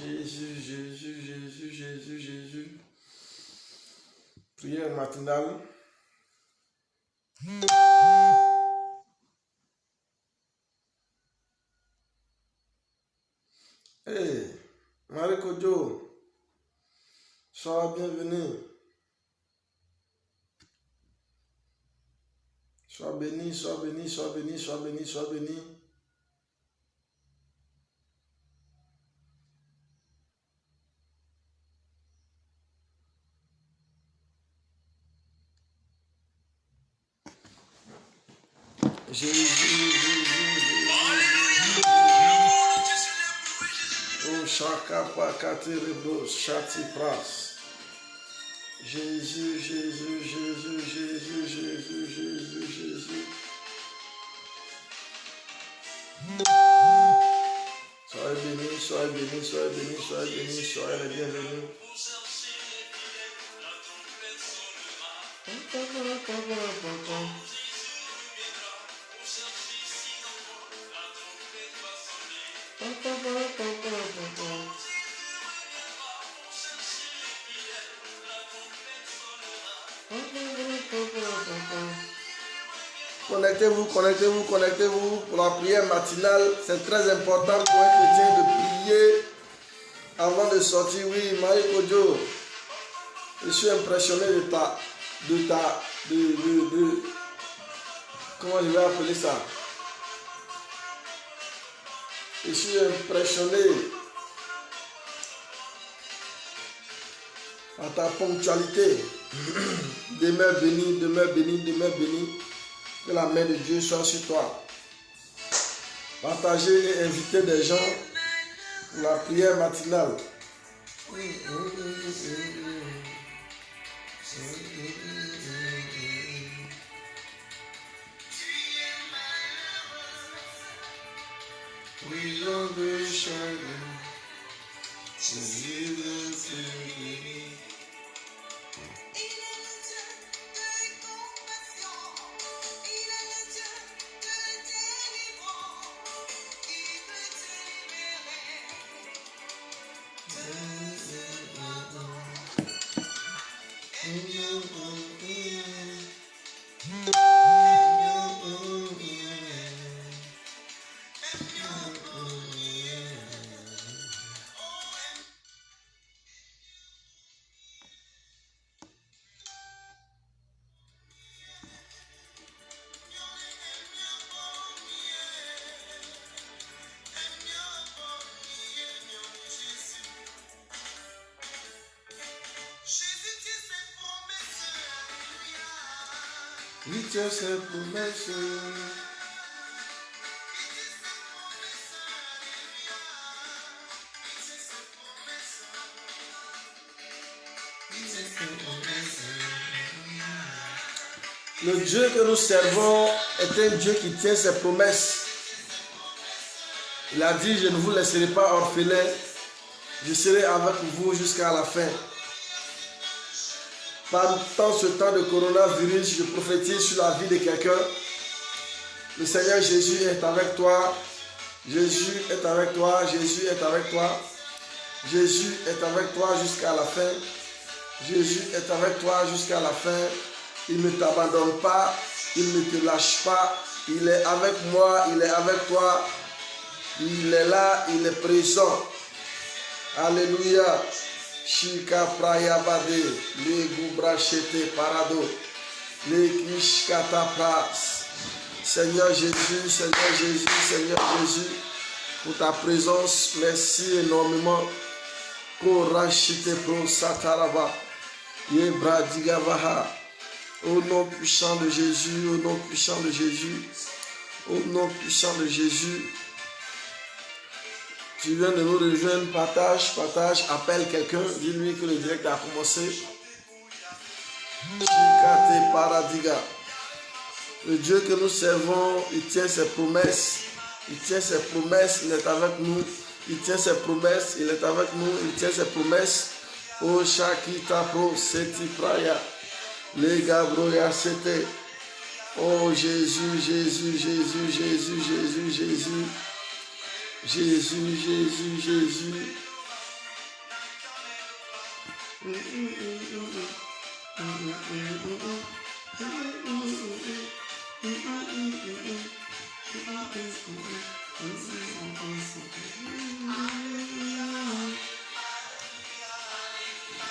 Jésus, Jésus, Jésus, Jésus, Jésus. Prière matinale. Hey, Marie Kodjo, sois bienvenue. Sois béni, sois béni, sois béni, sois béni, sois béni. Jésus, Jésus, Jésus. Oh, Chaka Pakaterebro, Chati Pras. Jésus, Jésus, Jésus, Jésus, Jésus, Jésus, Jésus. Soyez bénis, soyez bénis, soyez bénis, soyez bénis, soyez les bienvenus. Connectez-vous, connectez-vous, connectez-vous pour la prière matinale. C'est très important pour un chrétien de prier avant de sortir. Oui, Marie Kodjo, je suis impressionné comment je vais appeler ça? Je suis impressionné par ta ponctualité. Demeure béni, demeure béni, demeure béni. Que la main de Dieu soit sur toi. Partagez et invitez des gens pour la prière matinale. Oui, Dieu, c'est promesse. Le Dieu que nous servons est un Dieu qui tient ses promesses. Il a dit, je ne vous laisserai pas orphelins, je serai avec vous jusqu'à la fin. Pendant ce temps de coronavirus, je prophétise sur la vie de quelqu'un. Le Seigneur Jésus est avec toi. Jésus est avec toi. Jésus est avec toi. Jésus est avec toi jusqu'à la fin. Jésus est avec toi jusqu'à la fin. Il ne t'abandonne pas. Il ne te lâche pas. Il est avec moi. Il est avec toi. Il est là. Il est présent. Alléluia. Shika prayabade, le gubrachete parado, le kishkata pras. Seigneur Jésus, Seigneur Jésus, Seigneur Jésus, pour ta présence, merci énormément. Korachite pro sataraba, yebradigavaha. Au nom puissant de Jésus, au nom puissant de Jésus, au nom puissant de Jésus. Tu viens de nous rejoindre, partage, appelle quelqu'un, dis-lui que le direct a commencé. Chikate Paradiga. Le Dieu que nous servons, il tient ses promesses. Il tient ses promesses, il est avec nous. Il tient ses promesses, il est avec nous. Il tient ses promesses. Oh Shakita Pro Seti Praya. Les Gabroya Sete. Oh Jésus, Jésus, Jésus, Jésus, Jésus, Jésus. Jésus, Jésus, Jésus.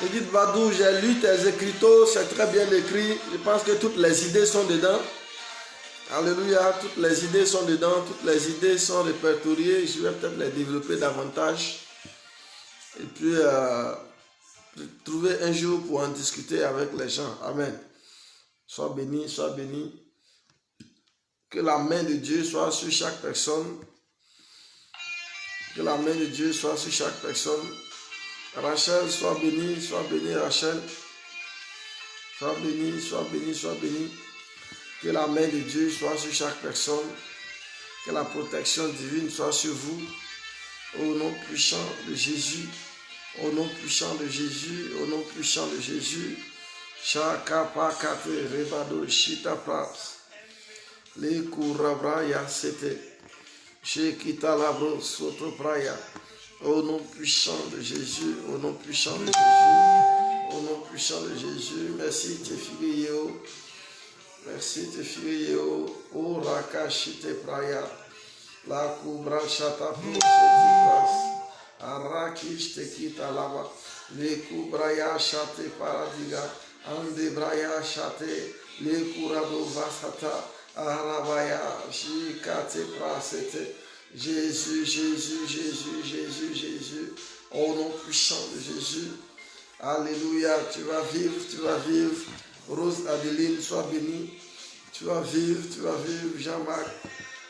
Et dites Badou, j'ai lu tes écriteaux, c'est très bien écrit. Je pense que toutes les idées sont dedans. Alléluia, toutes les idées sont dedans, toutes les idées sont répertoriées. Je vais peut-être les développer davantage. Et puis, trouver un jour pour en discuter avec les gens. Amen. Sois béni, sois béni. Que la main de Dieu soit sur chaque personne. Que la main de Dieu soit sur chaque personne. Rachel, sois béni, Rachel. Sois béni, sois béni, sois béni. Que la main de Dieu soit sur chaque personne. Que la protection divine soit sur vous. Au nom puissant de Jésus. Au nom puissant de Jésus. Au nom puissant de Jésus. Chaka pakate rebado shita pras. Le kurabraya sete. Shekita labro soto praya. Au nom puissant de Jésus. Au nom puissant de Jésus. Au nom puissant de Jésus. Merci Tefigeo. Merci Tefigeo. O rakashite praya. La kubra shata pro seti pras. Arakish tekita lava. Le kubraya shate paradiga. Ande braya shate. Le kurado vasata. Arabaya shikate prasete. Jésus, Jésus, Jésus, Jésus, Jésus. Au nom puissant de Jésus. Alléluia. Tu vas vivre, tu vas vivre. Rose Adeline, sois bénie. Tu vas vivre, Jean-Marc.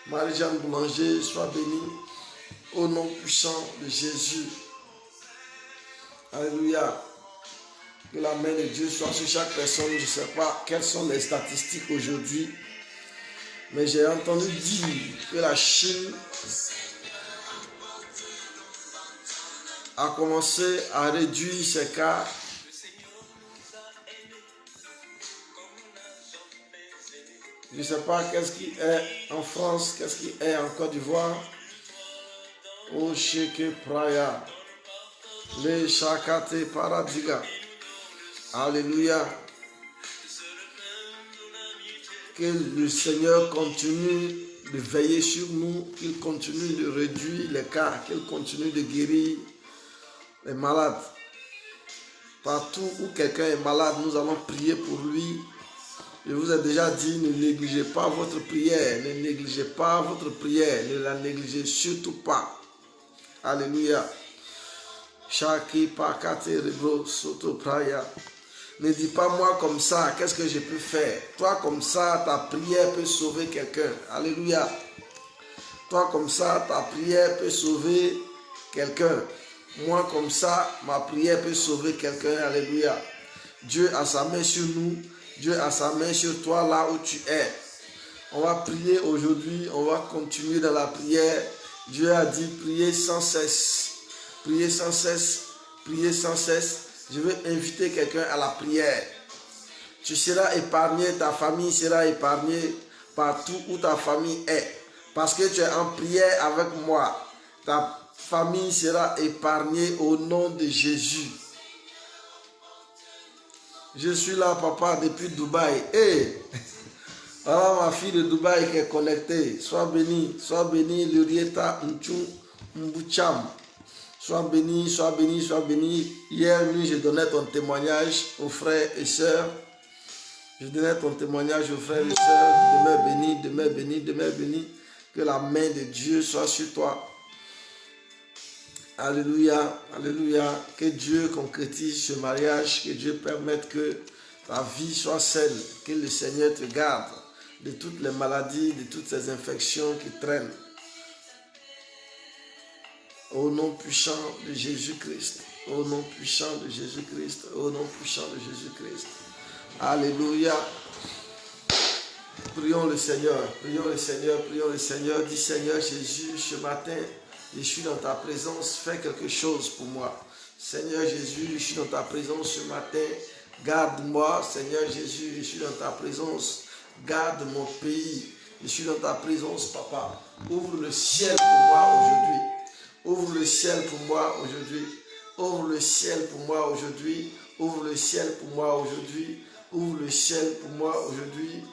Marie-Jeanne Boulanger, sois bénie. Au nom puissant de Jésus. Alléluia. Que la main de Dieu soit sur chaque personne. Je ne sais pas quelles sont les statistiques aujourd'hui. Mais j'ai entendu dire que la Chine a commencé à réduire ses cas. Je ne sais pas qu'est-ce qui est en France, qu'est-ce qui est en Côte d'Ivoire. O Sheke Praya. Le Shakate Paradiga. Alléluia. Que le Seigneur continue de veiller sur nous, qu'il continue de réduire les cas, qu'il continue de guérir les malades. Partout où quelqu'un est malade, nous allons prier pour lui. Je vous ai déjà dit, ne négligez pas votre prière, ne négligez pas votre prière, ne la négligez surtout pas. Alléluia. Shaki pakate rebro soto praya. Ne dis pas moi comme ça, qu'est-ce que je peux faire? Toi comme ça, ta prière peut sauver quelqu'un. Alléluia. Toi comme ça, ta prière peut sauver quelqu'un. Moi comme ça, ma prière peut sauver quelqu'un. Alléluia. Dieu a sa main sur nous. Dieu a sa main sur toi là où tu es. On va prier aujourd'hui. On va continuer dans la prière. Dieu a dit prier sans cesse. Prier sans cesse. Prier sans cesse. Je veux inviter quelqu'un à la prière. Tu seras épargné, ta famille sera épargnée partout où ta famille est. Parce que tu es en prière avec moi. Ta famille sera épargnée au nom de Jésus. Je suis là, papa, depuis Dubaï. Hey! Voilà ma fille de Dubaï qui est connectée. Sois béni, Lurieta Nchou Mboucham. Sois béni, sois béni, sois béni. Hier nuit, je donnais ton témoignage aux frères et sœurs. Je donnais ton témoignage aux frères et sœurs. Demeure béni, demeure béni, demeure béni. Que la main de Dieu soit sur toi. Alléluia, alléluia. Que Dieu concrétise ce mariage. Que Dieu permette que ta vie soit saine. Que le Seigneur te garde de toutes les maladies, de toutes ces infections qui traînent. Au nom puissant de Jésus-Christ. Au nom puissant de Jésus-Christ. Au nom puissant de Jésus-Christ. Alléluia. Prions le Seigneur, prions le Seigneur, prions le Seigneur. Dis Seigneur Jésus, ce matin, je suis dans ta présence, fais quelque chose pour moi. Seigneur Jésus, je suis dans ta présence ce matin, garde-moi. Seigneur Jésus, je suis dans ta présence, garde mon pays. Je suis dans ta présence, Papa. Ouvre le ciel pour moi aujourd'hui. Ouvre le ciel pour moi aujourd'hui. Ouvre le ciel pour moi aujourd'hui. Ouvre le ciel pour moi aujourd'hui. Ouvre le ciel pour moi aujourd'hui.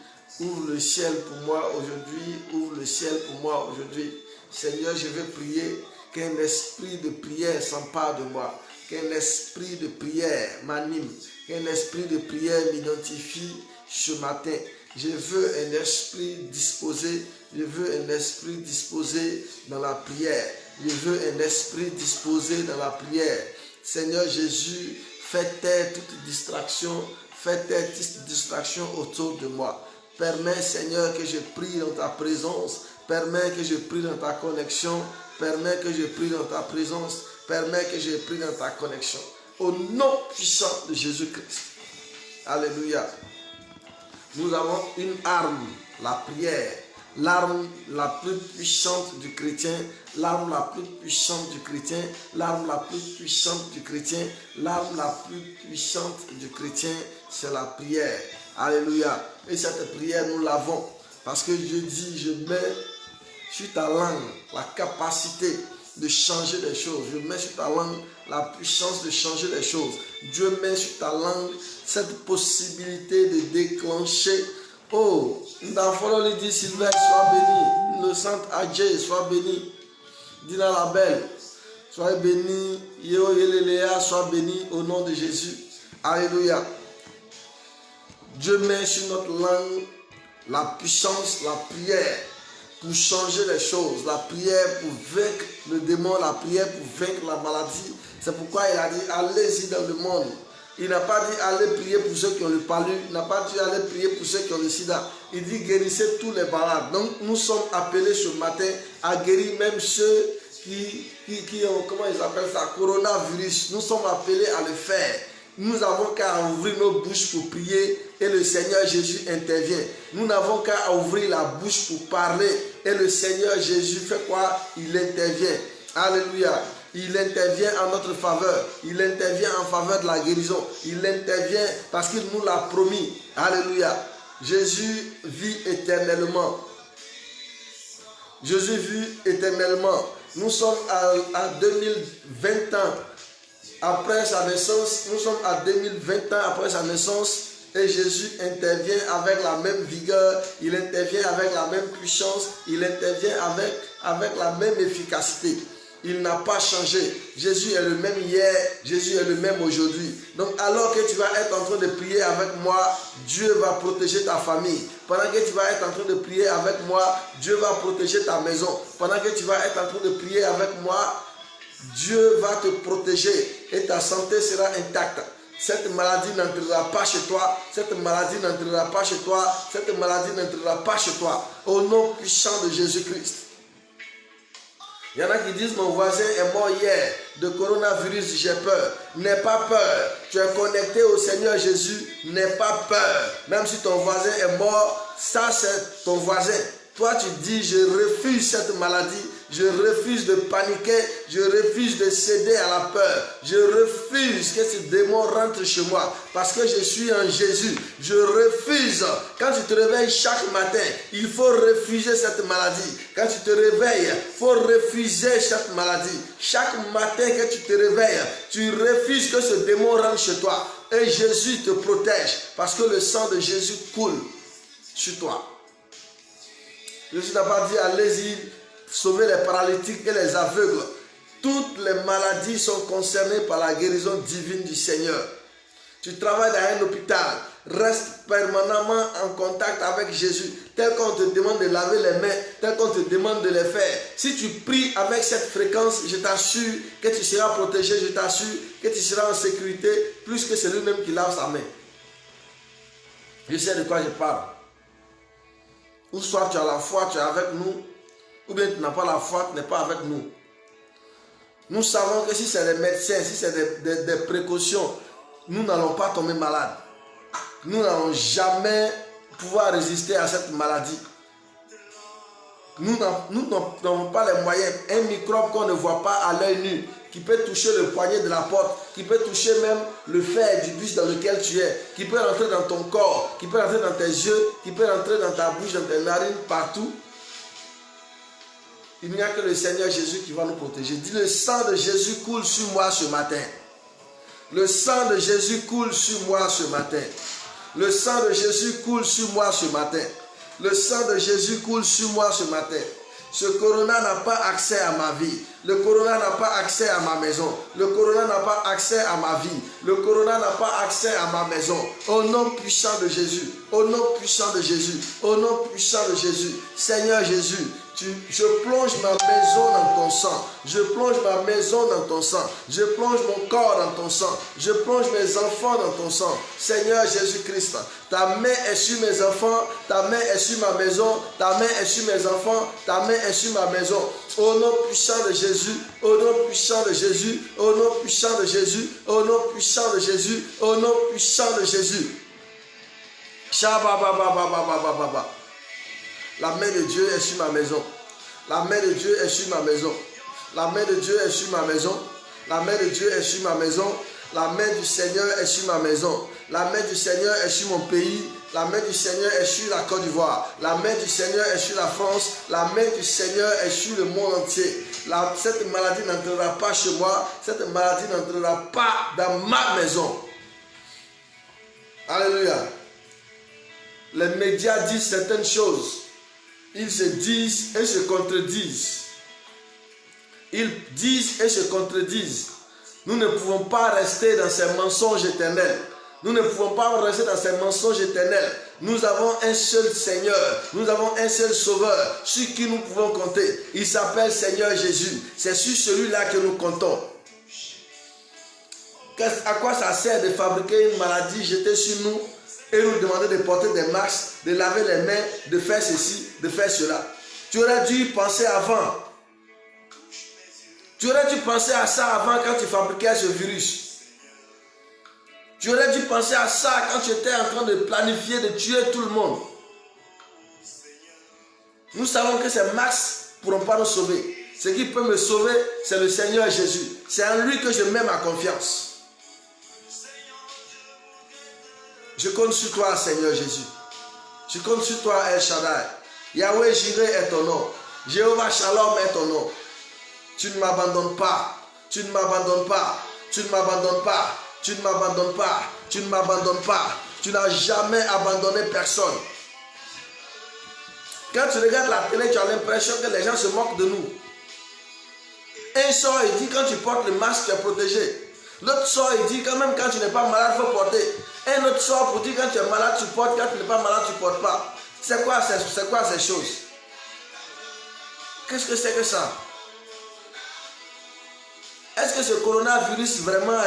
Ouvre le ciel pour moi aujourd'hui. Ouvre le ciel pour moi aujourd'hui. Seigneur, je vais prier qu'un esprit de prière s'empare de moi. Qu'un esprit de prière m'anime. Qu'un esprit de prière m'identifie ce matin. Je veux un esprit disposé. Je veux un esprit disposé dans la prière. Je veux un esprit disposé dans la prière. Seigneur Jésus, fais taire toute distraction. Fais taire toute distraction autour de moi. Permets, Seigneur, que je prie dans ta présence. Permets que je prie dans ta connexion. Permets que je prie dans ta présence. Permets que je prie dans ta connexion. Au nom puissant de Jésus-Christ. Alléluia. Nous avons une arme, la prière. L'arme la plus puissante du chrétien. L'arme la plus puissante du chrétien. L'arme la plus puissante du chrétien. L'arme la plus puissante du chrétien, c'est la prière. Alléluia. Et cette prière, nous l'avons. Parce que je dis, je mets sur ta langue la capacité de changer les choses. Je mets sur ta langue la puissance de changer les choses. Dieu met sur ta langue cette possibilité de déclencher. Oh, Ndafolo lui dit, Sylvain, sois béni. Innocente Adjé, sois béni. Dina la belle, sois béni. Yeo Yelelea, sois béni au nom de Jésus. Alléluia. Dieu met sur notre langue la puissance, la prière pour changer les choses, la prière pour vaincre le démon, la prière pour vaincre la maladie. C'est pourquoi il a dit, allez-y dans le monde. Il n'a pas dit, allez prier pour ceux qui ont le palu. Il n'a pas dit, allez prier pour ceux qui ont le sida. Il dit, guérissez tous les malades. Donc, nous sommes appelés ce matin à guérir même ceux qui ont, comment ils appellent ça, coronavirus. Nous sommes appelés à le faire. Nous n'avons qu'à ouvrir nos bouches pour prier et le Seigneur Jésus intervient. Nous n'avons qu'à ouvrir la bouche pour parler et le Seigneur Jésus fait quoi? Il intervient. Alléluia. Il intervient en notre faveur. Il intervient en faveur de la guérison. Il intervient parce qu'il nous l'a promis. Alléluia. Jésus vit éternellement. Jésus vit éternellement. Nous sommes à 2020 ans. Après sa naissance, nous sommes à 2020 ans après sa naissance et Jésus intervient avec la même vigueur, il intervient avec la même puissance, il intervient avec la même efficacité. Il n'a pas changé. Jésus est le même hier, Jésus est le même aujourd'hui. Donc alors que tu vas être en train de prier avec moi, Dieu va protéger ta famille. Pendant que tu vas être en train de prier avec moi, Dieu va protéger ta maison. Pendant que tu vas être en train de prier avec moi, Dieu va te protéger et ta santé sera intacte. Cette maladie n'entrera pas chez toi. Cette maladie n'entrera pas chez toi. Cette maladie n'entrera pas chez toi. Au nom puissant de Jésus-Christ. Il y en a qui disent, mon voisin est mort hier de coronavirus, j'ai peur. N'aie pas peur. Tu es connecté au Seigneur Jésus. N'aie pas peur. Même si ton voisin est mort, ça c'est ton voisin. Toi tu dis, je refuse cette maladie. Je refuse de paniquer, je refuse de céder à la peur. Je refuse que ce démon rentre chez moi parce que je suis en Jésus. Je refuse. Quand tu te réveilles chaque matin, il faut refuser cette maladie. Quand tu te réveilles, il faut refuser cette maladie. Chaque matin que tu te réveilles, tu refuses que ce démon rentre chez toi. Et Jésus te protège parce que le sang de Jésus coule sur toi. Jésus n'a pas dit, allez-y, sauver les paralytiques et les aveugles. Toutes les maladies sont concernées par la guérison divine du Seigneur. Tu travailles dans un hôpital, reste permanemment en contact avec Jésus. Tel qu'on te demande de laver les mains, tel qu'on te demande de les faire. Si tu pries avec cette fréquence, je t'assure que tu seras protégé, je t'assure que tu seras en sécurité, plus que celui-même qui lave sa main. Je sais de quoi je parle. Ou soit tu as la foi, tu es avec nous, ou bien tu n'as pas la foi, tu n'es pas avec nous. Nous savons que si c'est des médecins, si c'est des précautions, nous n'allons pas tomber malades. nous n'allons jamais pouvoir résister à cette maladie. Nous n'avons pas les moyens. Un microbe qu'on ne voit pas à l'œil nu, qui peut toucher le poignet de la porte, qui peut toucher même le fer du bus dans lequel tu es, qui peut rentrer dans ton corps, qui peut rentrer dans tes yeux, qui peut rentrer dans ta bouche, dans tes narines, partout. Il n'y a que le Seigneur Jésus qui va nous protéger. Dis, le sang de Jésus coule sur moi ce matin. Le sang de Jésus coule sur moi ce matin. Le sang de Jésus coule sur moi ce matin. Le sang de Jésus coule sur moi ce matin. Ce corona n'a pas accès à ma vie. Le corona n'a pas accès à ma maison. Le corona n'a pas accès à ma vie. Le corona n'a pas accès à ma maison. Au nom puissant de Jésus. Au nom puissant de Jésus. Au nom puissant de Jésus. Seigneur Jésus, je plonge ma maison dans ton sang. Je plonge ma maison dans ton sang. Je plonge mon corps dans ton sang. Je plonge mes enfants dans ton sang. Seigneur Jésus-Christ, ta main est sur mes enfants. Ta main est sur ma maison. Ta main est sur mes enfants. Ta main est sur ma maison. Au nom puissant de Jésus. Au nom puissant de Jésus. Au nom puissant de Jésus. Au nom puissant de Jésus. Au nom puissant de Jésus. Shabba-ba-ba-ba-ba-ba-ba-ba. La main de Dieu est sur ma maison. La main de Dieu est sur ma maison. La main de Dieu est sur ma maison. La main de Dieu est sur ma maison. La main du Seigneur est sur ma maison. La main du Seigneur est sur mon pays. La main du Seigneur est sur la Côte d'Ivoire. La main du Seigneur est sur la France. La main du Seigneur est sur le monde entier. Cette maladie n'entrera pas chez moi. Cette maladie n'entrera pas dans ma maison. Alléluia. Les médias disent certaines choses. Ils se disent et se contredisent. Ils disent et se contredisent. Nous ne pouvons pas rester dans ces mensonges éternels. Nous ne pouvons pas rester dans ces mensonges éternels. Nous avons un seul Seigneur. Nous avons un seul Sauveur sur qui nous pouvons compter. Il s'appelle Seigneur Jésus. C'est sur celui-là que nous comptons. À quoi ça sert de fabriquer une maladie jetée sur nous et nous demander de porter des masques, de laver les mains, de faire ceci, de faire cela? Tu aurais dû y penser avant. Tu aurais dû penser à ça avant quand tu fabriquais ce virus. Tu aurais dû penser à ça quand tu étais en train de planifier de tuer tout le monde. Nous savons que ces masques ne pourront pas nous sauver. Ce qui peut me sauver, c'est le Seigneur Jésus. C'est en lui que je mets ma confiance. Je compte sur toi, Seigneur Jésus. Je compte sur toi, El Shaddai. Yahweh Jireh est ton nom. Jéhovah Shalom est ton nom. Tu ne m'abandonnes pas. Tu ne m'abandonnes pas. Tu ne m'abandonnes pas. Tu ne m'abandonnes pas. Tu ne m'abandonnes pas. Tu n'as jamais abandonné personne. Quand tu regardes la télé, tu as l'impression que les gens se moquent de nous. Un sort, il dit quand tu portes le masque, tu es protégé. L'autre sort, il dit quand même quand tu n'es pas malade, il faut porter. Un autre sort pour dire quand tu es malade, tu portes. Quand tu n'es pas malade, tu ne portes pas. C'est quoi ces choses? Qu'est-ce que c'est que ça? Est-ce que ce coronavirus vraiment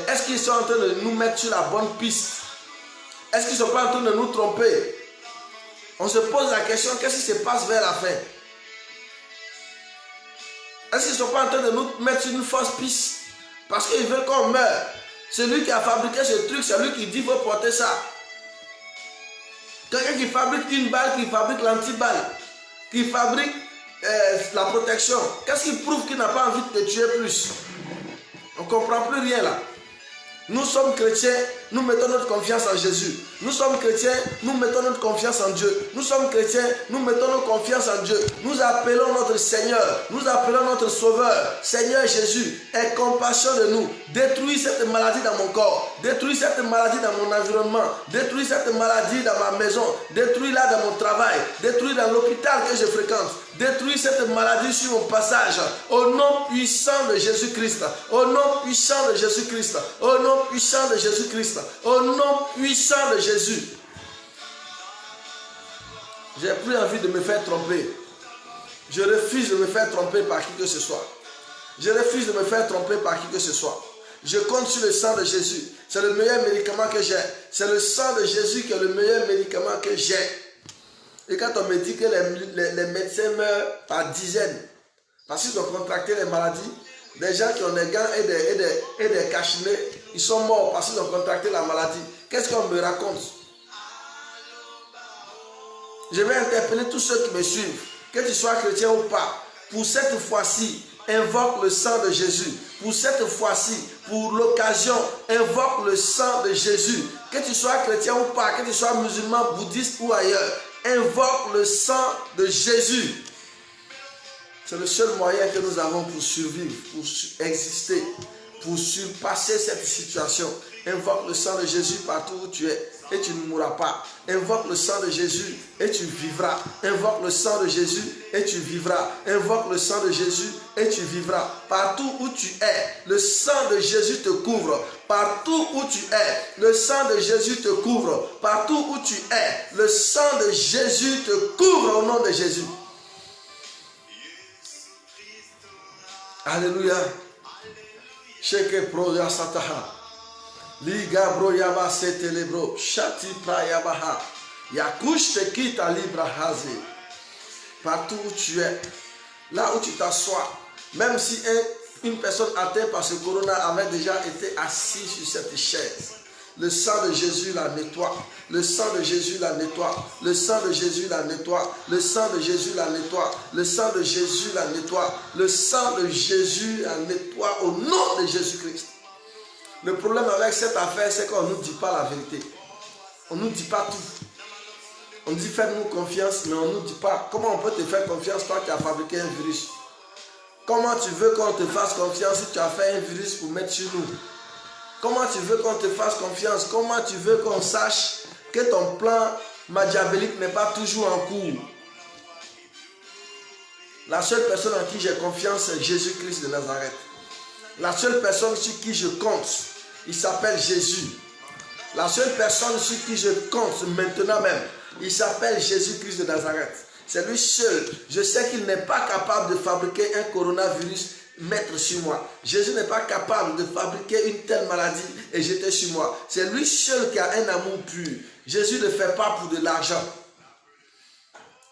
est-ce qu'ils sont en train de nous mettre sur la bonne piste? Est-ce qu'ils ne sont pas en train de nous tromper? On se pose la question, qu'est-ce qui se passe vers la fin? Est-ce qu'ils ne sont pas en train de nous mettre sur une fausse piste? Parce qu'ils veulent qu'on meure. Celui qui a fabriqué ce truc, c'est lui qui dit qu'il faut porter ça. Quelqu'un qui fabrique une balle, qui fabrique l'antiballe, qui fabrique la protection. Qu'est-ce qui prouve qu'il n'a pas envie de te tuer plus? On ne comprend plus rien là. Nous sommes chrétiens, nous mettons notre confiance en Jésus. Nous sommes chrétiens, nous mettons notre confiance en Dieu. Nous sommes chrétiens, nous mettons notre confiance en Dieu. Nous appelons notre Seigneur, nous appelons notre Sauveur. Seigneur Jésus, aie compassion de nous. Détruis cette maladie dans mon corps. Détruis cette maladie dans mon environnement. Détruis cette maladie dans ma maison. Détruis-la dans mon travail. Détruis dans l'hôpital que je fréquente. Détruis cette maladie sur mon passage. Au nom puissant de Jésus-Christ. Au nom puissant de Jésus-Christ. Au nom puissant de Jésus-Christ. Au nom puissant de Jésus. J'ai plus envie de me faire tromper. Je refuse de me faire tromper par qui que ce soit. Je refuse de me faire tromper par qui que ce soit. Je compte sur le sang de Jésus. C'est le meilleur médicament que j'ai. C'est le sang de Jésus qui est le meilleur médicament que j'ai. Et quand on me dit que les médecins meurent par dizaines, parce qu'ils ont contracté les maladies, des gens qui ont des gants et des cache-nez, ils sont morts parce qu'ils ont contracté la maladie. Qu'est-ce qu'on me raconte? Je vais interpeller tous ceux qui me suivent, que tu sois chrétien ou pas. Pour cette fois-ci, invoque le sang de Jésus. Pour cette fois-ci, pour l'occasion, invoque le sang de Jésus. Que tu sois chrétien ou pas, que tu sois musulman, bouddhiste ou ailleurs, invoque le sang de Jésus. C'est le seul moyen que nous avons pour survivre, pour exister, pour surpasser cette situation. Invoque le sang de Jésus partout où tu es et tu ne mourras pas. Invoque le sang de Jésus et tu vivras. Invoque le sang de Jésus et tu vivras. Invoque le sang de Jésus et tu vivras. Partout où tu es, le sang de Jésus te couvre. Partout où tu es, le sang de Jésus te couvre. Partout où tu es, le sang de Jésus te couvre au nom de Jésus. Alléluia. Sheke pro ya sataha. Liga bro yaba setelebro. Shati pra yabaha. Yakush te kita libra haze. Partout où tu es, là où tu t'assois, même si une personne atteinte par ce corona avait déjà été assise sur cette chaise, le sang de Jésus la nettoie. Le sang de Jésus la nettoie. Le sang de Jésus la nettoie. Le sang de Jésus la nettoie. Le sang de Jésus la nettoie. Le sang de Jésus la nettoie au nom de Jésus-Christ. Le problème avec cette affaire, c'est qu'on ne nous dit pas la vérité. On ne nous dit pas tout. On dit faites-nous confiance, mais on ne nous dit pas. Comment on peut te faire confiance toi qui as fabriqué un virus? Comment tu veux qu'on te fasse confiance si tu as fait un virus pour mettre sur nous? Comment tu veux qu'on te fasse confiance? Comment tu veux qu'on sache que ton plan machiavélique n'est pas toujours en cours? La seule personne en qui j'ai confiance, c'est Jésus-Christ de Nazareth. La seule personne sur qui je compte, il s'appelle Jésus. La seule personne sur qui je compte maintenant même, il s'appelle Jésus-Christ de Nazareth. C'est lui seul. Je sais qu'il n'est pas capable de fabriquer un coronavirus, mettre sur moi. Jésus n'est pas capable de fabriquer une telle maladie et jeter sur moi. C'est lui seul qui a un amour pur. Jésus ne fait pas pour de l'argent.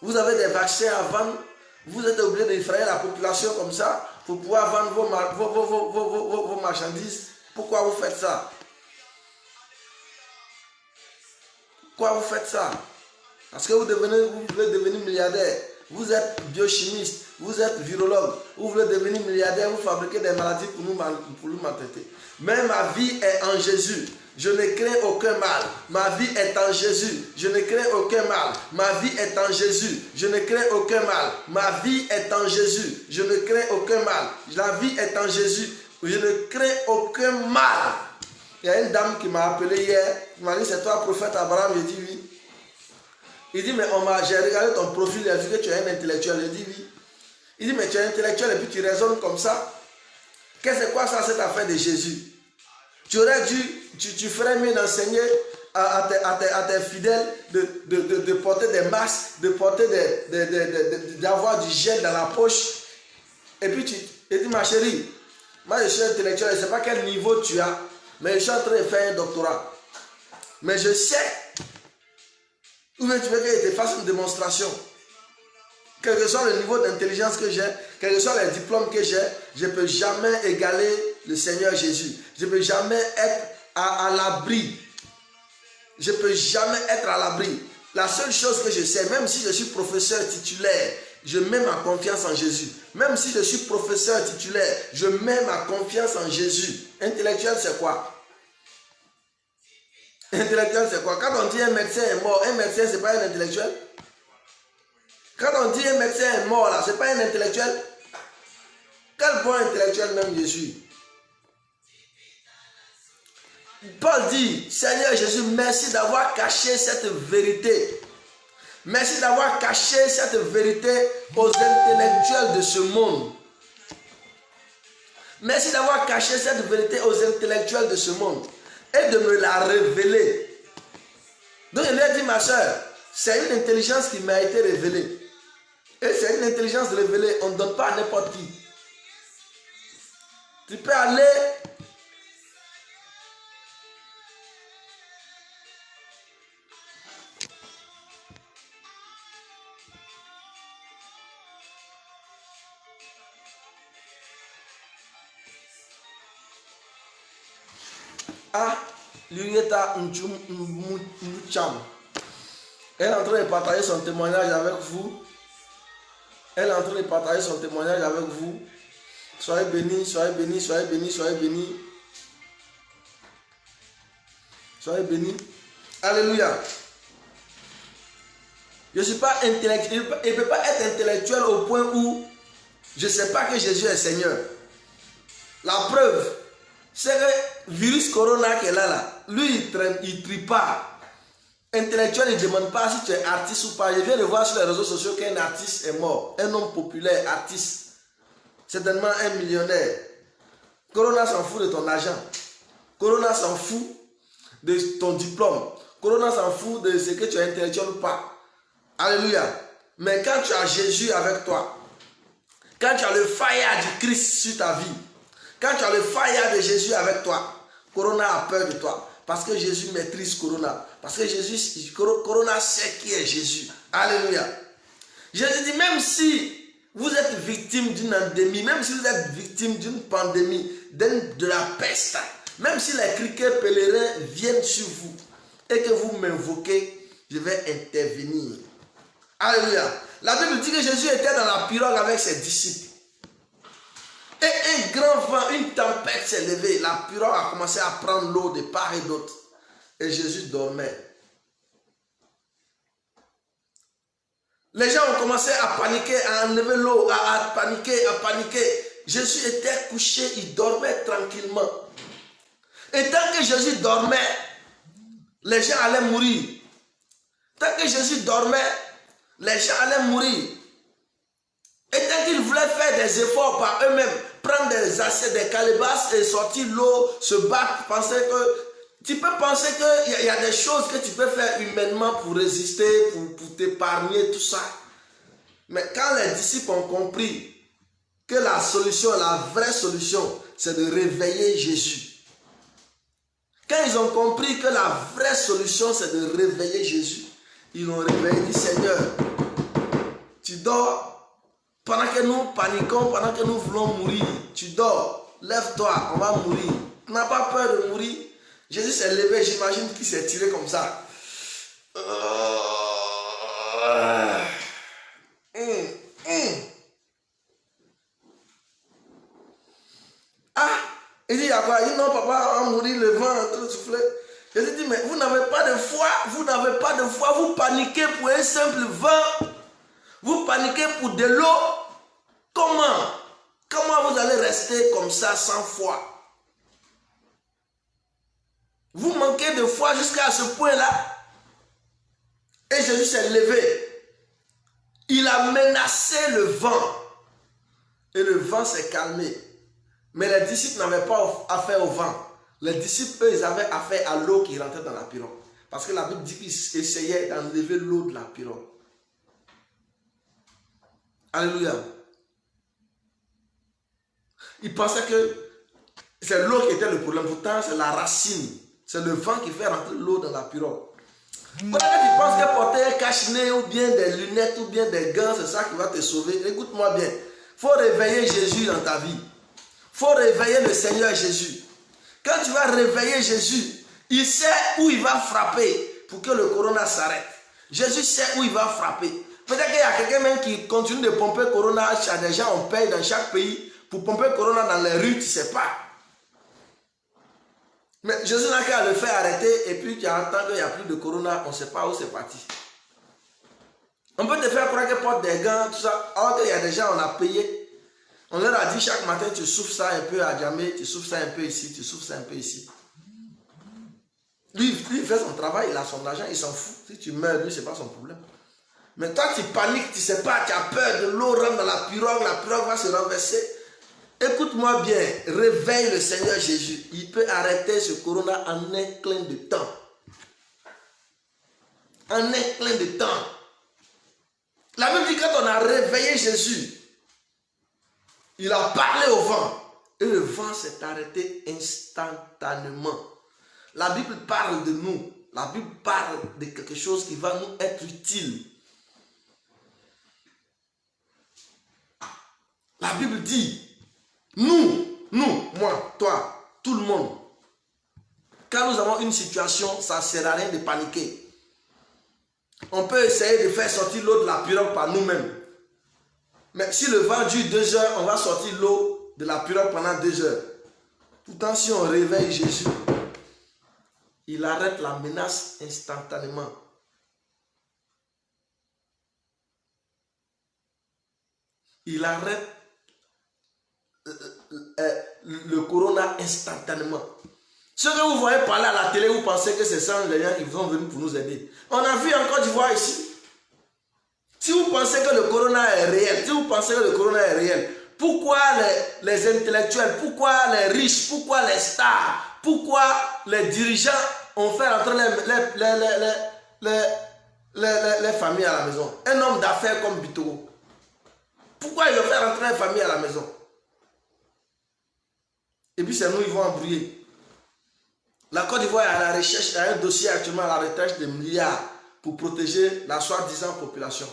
Vous avez des vaccins à vendre, vous êtes obligé d'effrayer la population comme ça pour pouvoir vendre vos marchandises. Pourquoi vous faites ça? Pourquoi vous faites ça? Parce que vous voulez devenir milliardaire. Vous êtes biochimiste, vous êtes virologue, vous voulez devenir milliardaire, vous fabriquez des maladies pour nous maltraiter. Mais ma vie est en Jésus. Je ne crains aucun mal. Ma vie est en Jésus. Je ne crains aucun mal. Ma vie est en Jésus. Je ne crains aucun mal. Ma vie est en Jésus. Je ne crains aucun mal. La vie est en Jésus. Je ne crains aucun mal. Il y a une dame qui m'a appelé hier. Elle m'a dit, c'est toi, prophète Abraham? J'ai dit oui. Il dit, mais j'ai regardé ton profil, il a vu que tu es un intellectuel. J'ai dit oui. Il dit, mais tu es intellectuel et puis tu raisonnes comme ça. Qu'est-ce que c'est quoi ça, cette affaire de Jésus? Tu aurais dû, tu ferais mieux d'enseigner à tes fidèles de porter des masques, de porter d'avoir du gel dans la poche. Et puis tu dis, ma chérie, moi je suis intellectuel, je ne sais pas quel niveau tu as, mais je suis en train de faire un doctorat. Mais je sais, ou bien tu veux que je te fasse une démonstration. Quel que soit le niveau d'intelligence que j'ai, quels que soient les diplômes que j'ai, je ne peux jamais égaler le Seigneur Jésus. Je ne peux jamais être à l'abri. Je ne peux jamais être à l'abri. La seule chose que je sais, même si je suis professeur titulaire, je mets ma confiance en Jésus. Même si je suis professeur titulaire, je mets ma confiance en Jésus. Intellectuel, c'est quoi? Intellectuel, c'est quoi? Quand on dit un médecin est mort, un médecin, ce n'est pas un intellectuel? Quand on dit un médecin est mort, là, ce n'est pas un intellectuel? Quel bon intellectuel même je suis? Paul dit, Seigneur Jésus, merci d'avoir caché cette vérité. Merci d'avoir caché cette vérité aux intellectuels de ce monde. Merci d'avoir caché cette vérité aux intellectuels de ce monde et de me la révéler. Donc il lui a dit, ma soeur, c'est une intelligence qui m'a été révélée. Et c'est une intelligence révélée, on ne donne pas à n'importe qui. Tu peux aller Ah, Lurieta Moucham. Elle est en train de partager son témoignage avec vous. Elle est en train de partager son témoignage avec vous. Soyez bénis, soyez bénis, soyez bénis, soyez bénis. Soyez bénis. Alléluia. Je ne suis pas intellectuel. Il ne peut pas être intellectuel au point où je ne sais pas que Jésus est Seigneur. La preuve, c'est que le virus corona qui est là, lui, il ne trie pas. Intellectuel, il ne demande pas si tu es artiste ou pas. Je viens de voir sur les réseaux sociaux qu'un artiste est mort. Un homme populaire, artiste. Certainement un millionnaire. Corona s'en fout de ton argent. Corona s'en fout de ton diplôme. Corona s'en fout de ce que tu es intellectuel ou pas. Alléluia. Mais quand tu as Jésus avec toi, quand tu as le fire du Christ sur ta vie, quand tu as le fire de Jésus avec toi, Corona a peur de toi. Parce que Jésus maîtrise Corona. Parce que Corona sait qui est Jésus. Alléluia. Jésus dit, même si vous êtes victime d'une endémie, même si vous êtes victime d'une pandémie, de la peste, même si les criquets pèlerins viennent sur vous et que vous m'invoquez, je vais intervenir. Alléluia. La Bible dit que Jésus était dans la pirogue avec ses disciples. Et un grand vent, une tempête s'est levée. La pirogue a commencé à prendre l'eau de part et d'autre. Et Jésus dormait. Les gens ont commencé à paniquer, à enlever l'eau, à paniquer, à paniquer. Jésus était couché, il dormait tranquillement. Et tant que Jésus dormait, les gens allaient mourir. Tant que Jésus dormait, les gens allaient mourir. Et tant qu'ils voulaient faire des efforts par eux-mêmes, prendre des assiettes, des calebasses et sortir l'eau, se battre, tu peux penser qu'il y a des choses que tu peux faire humainement pour résister, pour t'épargner, tout ça. Mais quand les disciples ont compris que la solution, la vraie solution, c'est de réveiller Jésus. Quand ils ont compris que la vraie solution, c'est de réveiller Jésus, ils l'ont réveillé, dit Seigneur, tu dors. Pendant que nous paniquons, pendant que nous voulons mourir, tu dors, lève-toi, on va mourir. Tu n'as pas peur de mourir? Jésus s'est levé, j'imagine qu'il s'est tiré comme ça. Ah, il dit, il y a quoi? Il dit, non, papa, on va mourir, le vent est en train de souffler. Jésus dit, mais vous n'avez pas de foi, vous n'avez pas de foi, vous paniquez pour un simple vent. Vous paniquez pour de l'eau. Comment vous allez rester comme ça sans foi? Vous manquez de foi jusqu'à ce point-là. Et Jésus s'est levé. Il a menacé le vent. Et le vent s'est calmé. Mais les disciples n'avaient pas affaire au vent. Les disciples, eux, ils avaient affaire à l'eau qui rentrait dans la pirogue. Parce que la Bible dit qu'ils essayaient d'enlever l'eau de la pirogue. Alléluia. Ils pensaient que c'est l'eau qui était le problème. Pourtant, c'est la racine. C'est le vent qui fait rentrer l'eau dans la pirogue. Quand tu penses que porter un cache-nez ou bien des lunettes ou bien des gants, c'est ça qui va te sauver, écoute-moi bien. Il faut réveiller Jésus dans ta vie. Il faut réveiller le Seigneur Jésus. Quand tu vas réveiller Jésus, il sait où il va frapper pour que le corona s'arrête. Jésus sait où il va frapper. Peut-être qu'il y a quelqu'un même qui continue de pomper Corona. Il y a des gens, on paye dans chaque pays pour pomper Corona dans les rues, tu ne sais pas. Mais Jésus n'a qu'à le faire arrêter et puis tu entends qu'il n'y a plus de Corona, on ne sait pas où c'est parti. On peut te faire croire qu'il porte des gants, tout ça. Alors qu'il y a des gens, on a payé. On leur a dit chaque matin, tu souffles ça un peu à Djamé, tu souffles ça un peu ici, tu souffles ça un peu ici. Lui, il fait son travail, il a son argent, il s'en fout. Si tu meurs, lui, ce n'est pas son problème. Mais toi, tu paniques, tu ne sais pas, tu as peur de l'eau rentre dans la pirogue va se renverser. Écoute-moi bien, réveille le Seigneur Jésus. Il peut arrêter ce corona en un clin de temps. En un clin de temps. La Bible dit que quand on a réveillé Jésus, il a parlé au vent. Et le vent s'est arrêté instantanément. La Bible parle de nous. La Bible parle de quelque chose qui va nous être utile. La Bible dit, nous, moi, toi, tout le monde, Quand nous avons une situation, ça ne sert à rien de paniquer. On peut essayer de faire sortir l'eau de la pirogue par nous-mêmes. Mais si le vent dure 2 heures, on va sortir l'eau de la pirogue pendant 2 heures. Pourtant, si on réveille Jésus, il arrête la menace instantanément. Il arrête le corona instantanément. Ce que vous voyez parler à la télé, vous pensez que c'est ça les gens qui sont venus pour nous aider. On a vu en Côte d'Ivoire ici. Si vous pensez que le corona est réel, pourquoi les intellectuels, pourquoi les riches, pourquoi les stars, pourquoi les dirigeants ont fait rentrer les familles à la maison? Un homme d'affaires comme Bitogo. Pourquoi ils ont fait rentrer les familles à la maison? Et puis c'est nous, ils vont embrouiller. La Côte d'Ivoire est à la recherche, il y a un dossier actuellement à la recherche de milliards pour protéger la soi-disant population.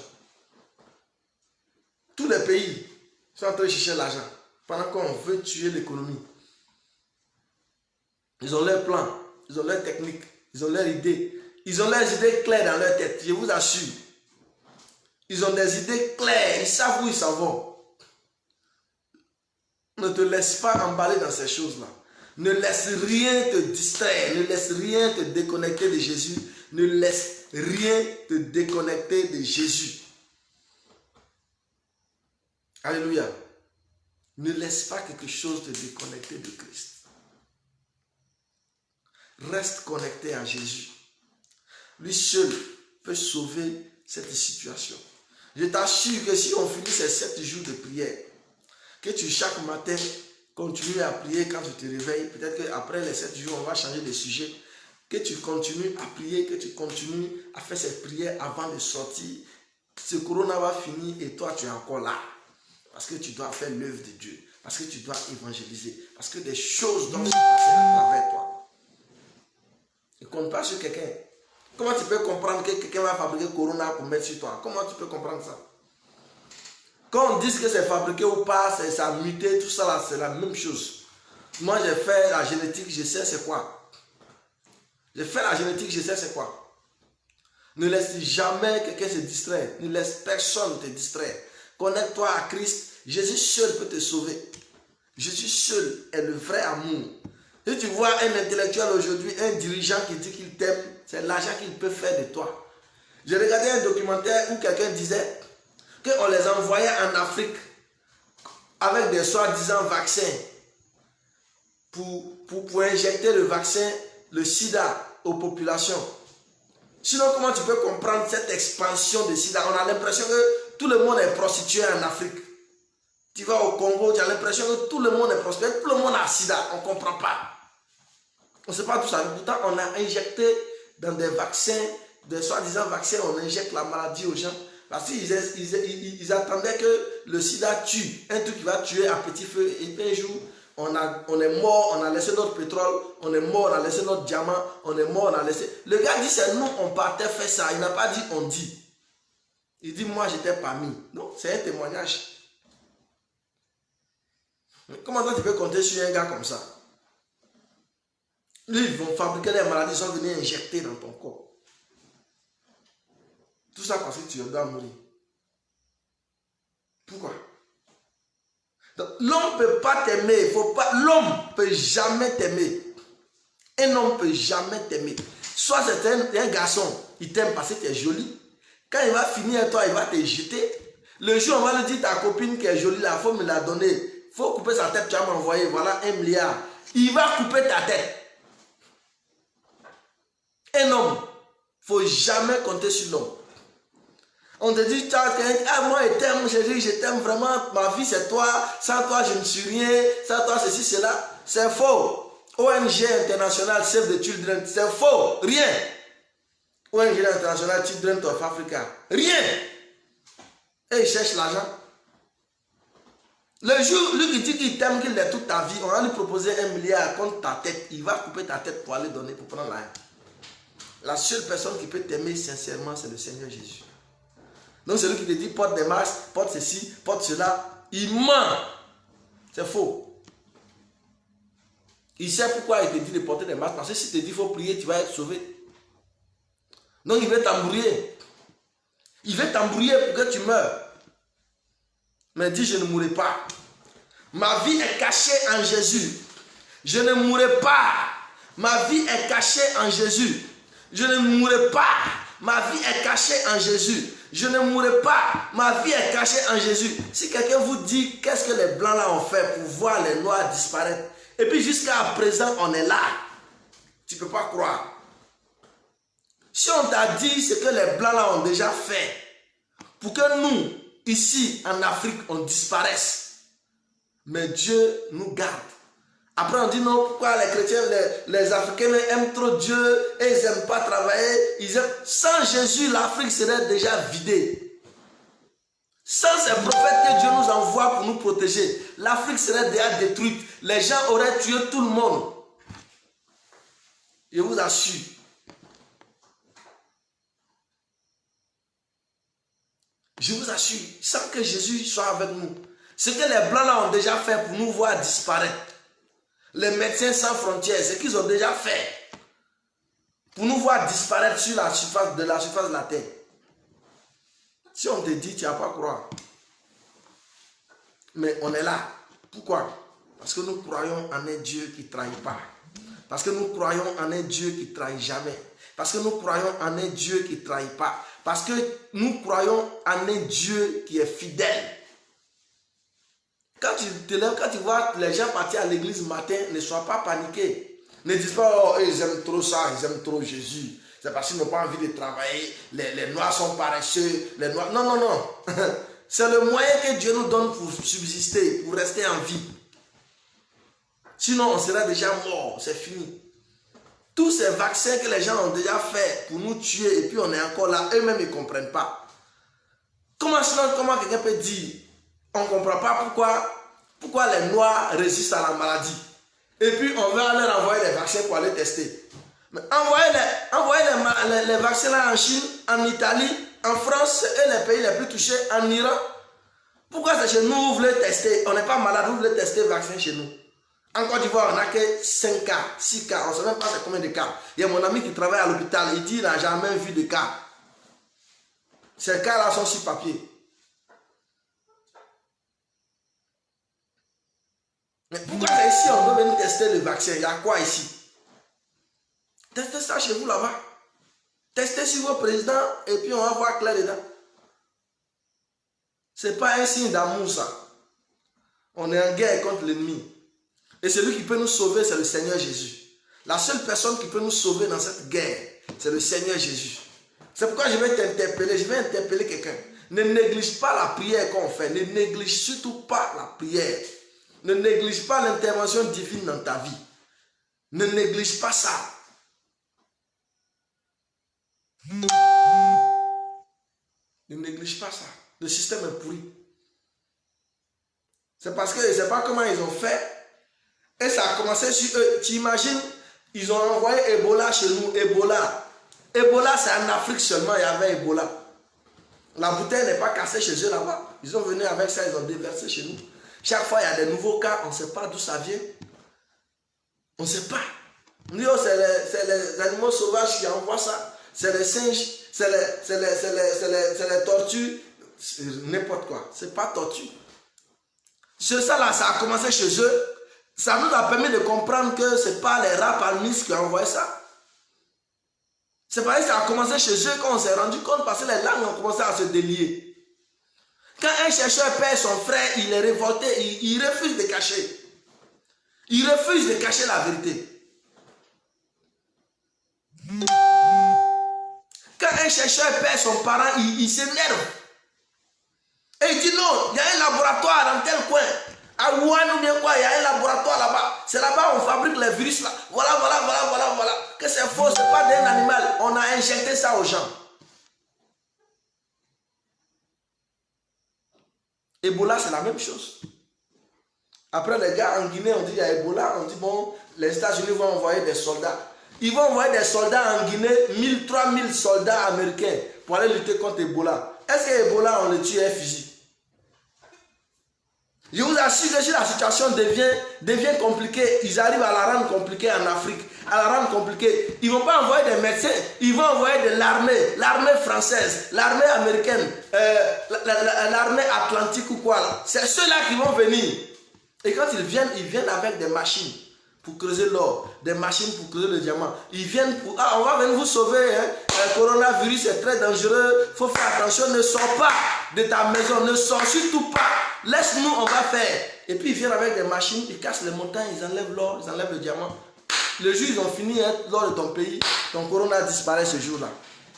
Tous les pays sont en train de chercher l'argent pendant qu'on veut tuer l'économie. Ils ont leurs plans, ils ont leurs techniques, ils ont leurs idées. Ils ont leurs idées claires dans leur tête, je vous assure. Ils ont des idées claires, ils savent où ils s'en vont. Ne te laisse pas emballer dans ces choses-là. Ne laisse rien te distraire, ne laisse rien te déconnecter de Jésus. Ne laisse rien te déconnecter de Jésus. Alléluia. Ne laisse pas quelque chose te déconnecter de Christ. Reste connecté à Jésus. Lui seul peut sauver cette situation. Je t'assure que si on finit ces 7 jours de prière, que tu chaque matin continues à prier quand tu te réveilles, peut-être qu'après les 7 jours, on va changer de sujet, que tu continues à prier, que tu continues à faire cette prière avant de sortir, ce corona va finir et toi tu es encore là. Parce que tu dois faire l'œuvre de Dieu, parce que tu dois évangéliser, parce que des choses doivent se passer à travers toi. Ne compte pas sur quelqu'un. Comment tu peux comprendre que quelqu'un va fabriquer corona pour mettre sur toi? Comment tu peux comprendre ça? Quand on dit que c'est fabriqué ou pas, ça a muté, tout ça là, c'est la même chose. Moi j'ai fait la génétique, je sais c'est quoi. J'ai fait la génétique, je sais c'est quoi. Ne laisse jamais quelqu'un se distraire. Ne laisse personne te distraire. Connecte-toi à Christ. Jésus seul peut te sauver. Jésus seul est le vrai amour. Si tu vois un intellectuel aujourd'hui, un dirigeant qui dit qu'il t'aime, c'est l'argent qu'il peut faire de toi. J'ai regardé un documentaire où quelqu'un disait qu'on les envoyait en Afrique avec des soi-disant vaccins pour injecter le vaccin, le sida aux populations. Sinon, comment tu peux comprendre cette expansion de sida? On a l'impression que tout le monde est prostitué en Afrique. Tu vas au Congo, tu as l'impression que tout le monde est prostitué, tout le monde a sida, on ne comprend pas. On ne sait pas tout ça. Pourtant, on a injecté dans des vaccins, des soi-disant vaccins, on injecte la maladie aux gens. Parce qu'ils attendaient que le sida tue, un truc qui va tuer à petit feu. Et un jour, on est mort, on a laissé notre pétrole, on est mort, on a laissé notre diamant, on est mort, on a laissé... Le gars dit c'est nous, on partait faire ça. Il n'a pas dit on dit. Il dit moi j'étais parmi. Non, c'est un témoignage. Mais comment toi tu peux compter sur un gars comme ça? Lui, ils vont fabriquer des maladies, ils sont venus injecter dans ton corps. Tout ça parce que tu dois mourir. Pourquoi? L'homme ne peut pas t'aimer. L'homme ne peut jamais t'aimer. Un homme ne peut jamais t'aimer. Soit c'est un garçon, il t'aime parce que tu es jolie. Quand il va finir toi, il va te jeter. Le jour, on va lui dire ta copine qui est jolie, il faut me la donner. Il faut couper sa tête, tu vas m'envoyer. Voilà 1 milliard. Il va couper ta tête. Un homme, il ne faut jamais compter sur l'homme. On te dit, ah, moi je t'aime vraiment, ma vie c'est toi, sans toi je ne suis rien, sans toi ceci, cela. C'est faux. ONG internationale Save the Children, c'est faux, rien. ONG internationale Children of Africa, rien. Et il cherche l'argent. Le jour, lui qui dit qu'il t'aime, qu'il est toute ta vie, on va lui proposer 1 milliard contre ta tête, il va couper ta tête pour aller donner, pour prendre l'argent. La seule personne qui peut t'aimer sincèrement, c'est le Seigneur Jésus. Donc celui qui te dit porte des masques, porte ceci, porte cela, il ment. C'est faux. Il sait pourquoi il te dit de porter des masques. Parce que si tu te dit qu'il faut prier, tu vas être sauvé. Donc il veut t'embrouiller. Il veut t'embrouiller pour que tu meurs. Mais dis, je ne mourrai pas. Ma vie est cachée en Jésus. Je ne mourrai pas. Ma vie est cachée en Jésus. Je ne mourrai pas. Ma vie est cachée en Jésus. Je ne mourrai pas. Ma vie est cachée en Jésus. Si quelqu'un vous dit qu'est-ce que les blancs là ont fait pour voir les noirs disparaître, et puis jusqu'à présent on est là, tu ne peux pas croire. Si on t'a dit ce que les blancs là ont déjà fait pour que nous, ici en Afrique, on disparaisse, mais Dieu nous garde. Après on dit non, pourquoi les chrétiens, les Africains aiment trop Dieu et ils n'aiment pas travailler. Sans Jésus, l'Afrique serait déjà vidée. Sans ces prophètes que Dieu nous envoie pour nous protéger, l'Afrique serait déjà détruite. Les gens auraient tué tout le monde. Je vous assure. Je vous assure, sans que Jésus soit avec nous, ce que les Blancs là ont déjà fait pour nous voir disparaître, les médecins sans frontières, ce qu'ils ont déjà fait pour nous voir disparaître sur la surface de la terre. Si on te dit, tu ne vas pas croire. Mais on est là. Pourquoi? Parce que nous croyons en un Dieu qui ne trahit pas. Parce que nous croyons en un Dieu qui ne trahit jamais. Parce que nous croyons en un Dieu qui ne trahit pas. Parce que nous croyons en un Dieu qui est fidèle. Quand tu te lèves, quand tu vois les gens partir à l'église matin, ne sois pas paniqué. Ne dis pas, oh, ils aiment trop ça, ils aiment trop Jésus. C'est parce qu'ils n'ont pas envie de travailler. Les noirs sont paresseux. Les noirs... Non, non, non. C'est le moyen que Dieu nous donne pour subsister, pour rester en vie. Sinon, on serait déjà mort. C'est fini. Tous ces vaccins que les gens ont déjà fait pour nous tuer et puis on est encore là, eux-mêmes ils ne comprennent pas. Comment quelqu'un peut dire, on ne comprend pas pourquoi les Noirs résistent à la maladie. Et puis on va leur envoyer les vaccins pour aller tester. Mais envoyer les vaccins là en Chine, en Italie, en France et les pays les plus touchés, en Iran. Pourquoi c'est chez nous vous voulez tester? On n'est pas malade, vous voulez tester le vaccin chez nous. En Côte d'Ivoire, on n'a que 5 cas, 6 cas, on ne sait même pas c'est combien de cas. Il y a mon ami qui travaille à l'hôpital, il dit qu'il n'a jamais vu de cas. Ces cas-là sont sur papier. Mais pourquoi c'est ici on doit venir tester le vaccin? Il y a quoi ici? Testez ça chez vous là-bas. Testez sur vos présidents et puis on va voir clair dedans. Ce n'est pas un signe d'amour ça. On est en guerre contre l'ennemi. Et celui qui peut nous sauver, c'est le Seigneur Jésus. La seule personne qui peut nous sauver dans cette guerre, c'est le Seigneur Jésus. C'est pourquoi je vais t'interpeller, je vais interpeller quelqu'un. Ne néglige pas la prière qu'on fait. Ne néglige surtout pas la prière. Ne néglige pas l'intervention divine dans ta vie. Ne néglige pas ça. Ne néglige pas ça. Le système est pourri. C'est parce que je ne sais pas comment ils ont fait. Et ça a commencé sur eux. Tu imagines, ils ont envoyé Ebola chez nous. Ebola, c'est en Afrique seulement, il y avait Ebola. La bouteille n'est pas cassée chez eux là-bas. Ils ont venu avec ça, ils ont déversé chez nous. Chaque fois, il y a des nouveaux cas, on ne sait pas d'où ça vient. On ne sait pas. On dit, oh, c'est les animaux sauvages qui envoient ça. C'est les singes, c'est les tortues. N'importe quoi. Ce n'est pas tortue. C'est ça là, ça a commencé chez eux. Ça nous a permis de comprendre que ce n'est pas les rats palmistes qui ont envoyé ça. C'est pareil, ça a commencé chez eux quand on s'est rendu compte parce que les langues ont commencé à se délier. Quand un chercheur perd son frère, il est révolté, il refuse de cacher. Il refuse de cacher la vérité. Quand un chercheur perd son parent, il s'énerve. Et il dit non, il y a un laboratoire dans tel coin. À Wuhan ou bien quoi, il y a un laboratoire là-bas. C'est là-bas où on fabrique les virus là. Voilà. Que c'est faux, ce n'est pas d'un animal. On a injecté ça aux gens. Ebola, c'est la même chose. Après, les gars en Guinée, on dit il y a Ebola. On dit bon, les États-Unis vont envoyer des soldats. Ils vont envoyer des soldats en Guinée, 3000 soldats américains pour aller lutter contre Ebola. Est-ce que Ebola, on le tue à un fusil? Je vous assure que si la situation devient compliquée, ils arrivent à la rendre compliquée en Afrique, à la rendre compliquée. Ils ne vont pas envoyer des médecins, ils vont envoyer de l'armée française, l'armée américaine, l'armée atlantique ou quoi. C'est ceux-là qui vont venir. Et quand ils viennent avec des machines pour creuser l'or, des machines pour creuser le diamant. Ils viennent pour... Ah, on va venir vous sauver. Hein. Le coronavirus est très dangereux. Il faut faire attention. Ne sors pas de ta maison. Ne sors surtout pas. Laisse-nous, on va faire. Et puis ils viennent avec des machines. Ils cassent les montagnes. Ils enlèvent l'or. Ils enlèvent le diamant. Le jour ils ont fini hein, l'or de ton pays, ton corona disparaît ce jour-là.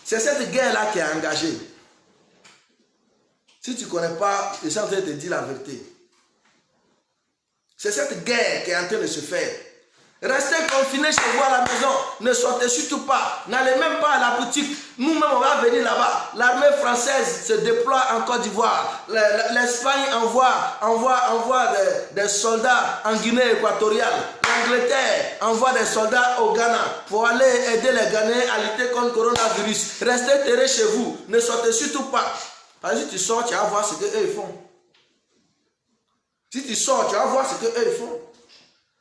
C'est cette guerre-là qui est engagée. Si tu ne connais pas, je suis en train de te dire la vérité. C'est cette guerre qui est en train de se faire. Restez confinés chez vous à la maison. Ne sortez surtout pas. N'allez même pas à la boutique. Nous-mêmes, on va venir là-bas. L'armée française se déploie en Côte d'Ivoire. L'Espagne envoie des soldats en Guinée équatoriale. L'Angleterre envoie des soldats au Ghana pour aller aider les Ghanéens à lutter contre le coronavirus. Restez terrés chez vous. Ne sortez surtout pas. Parce que si tu sors, tu vas voir ce qu'eux font. Si tu sors, tu vas voir ce qu'eux font.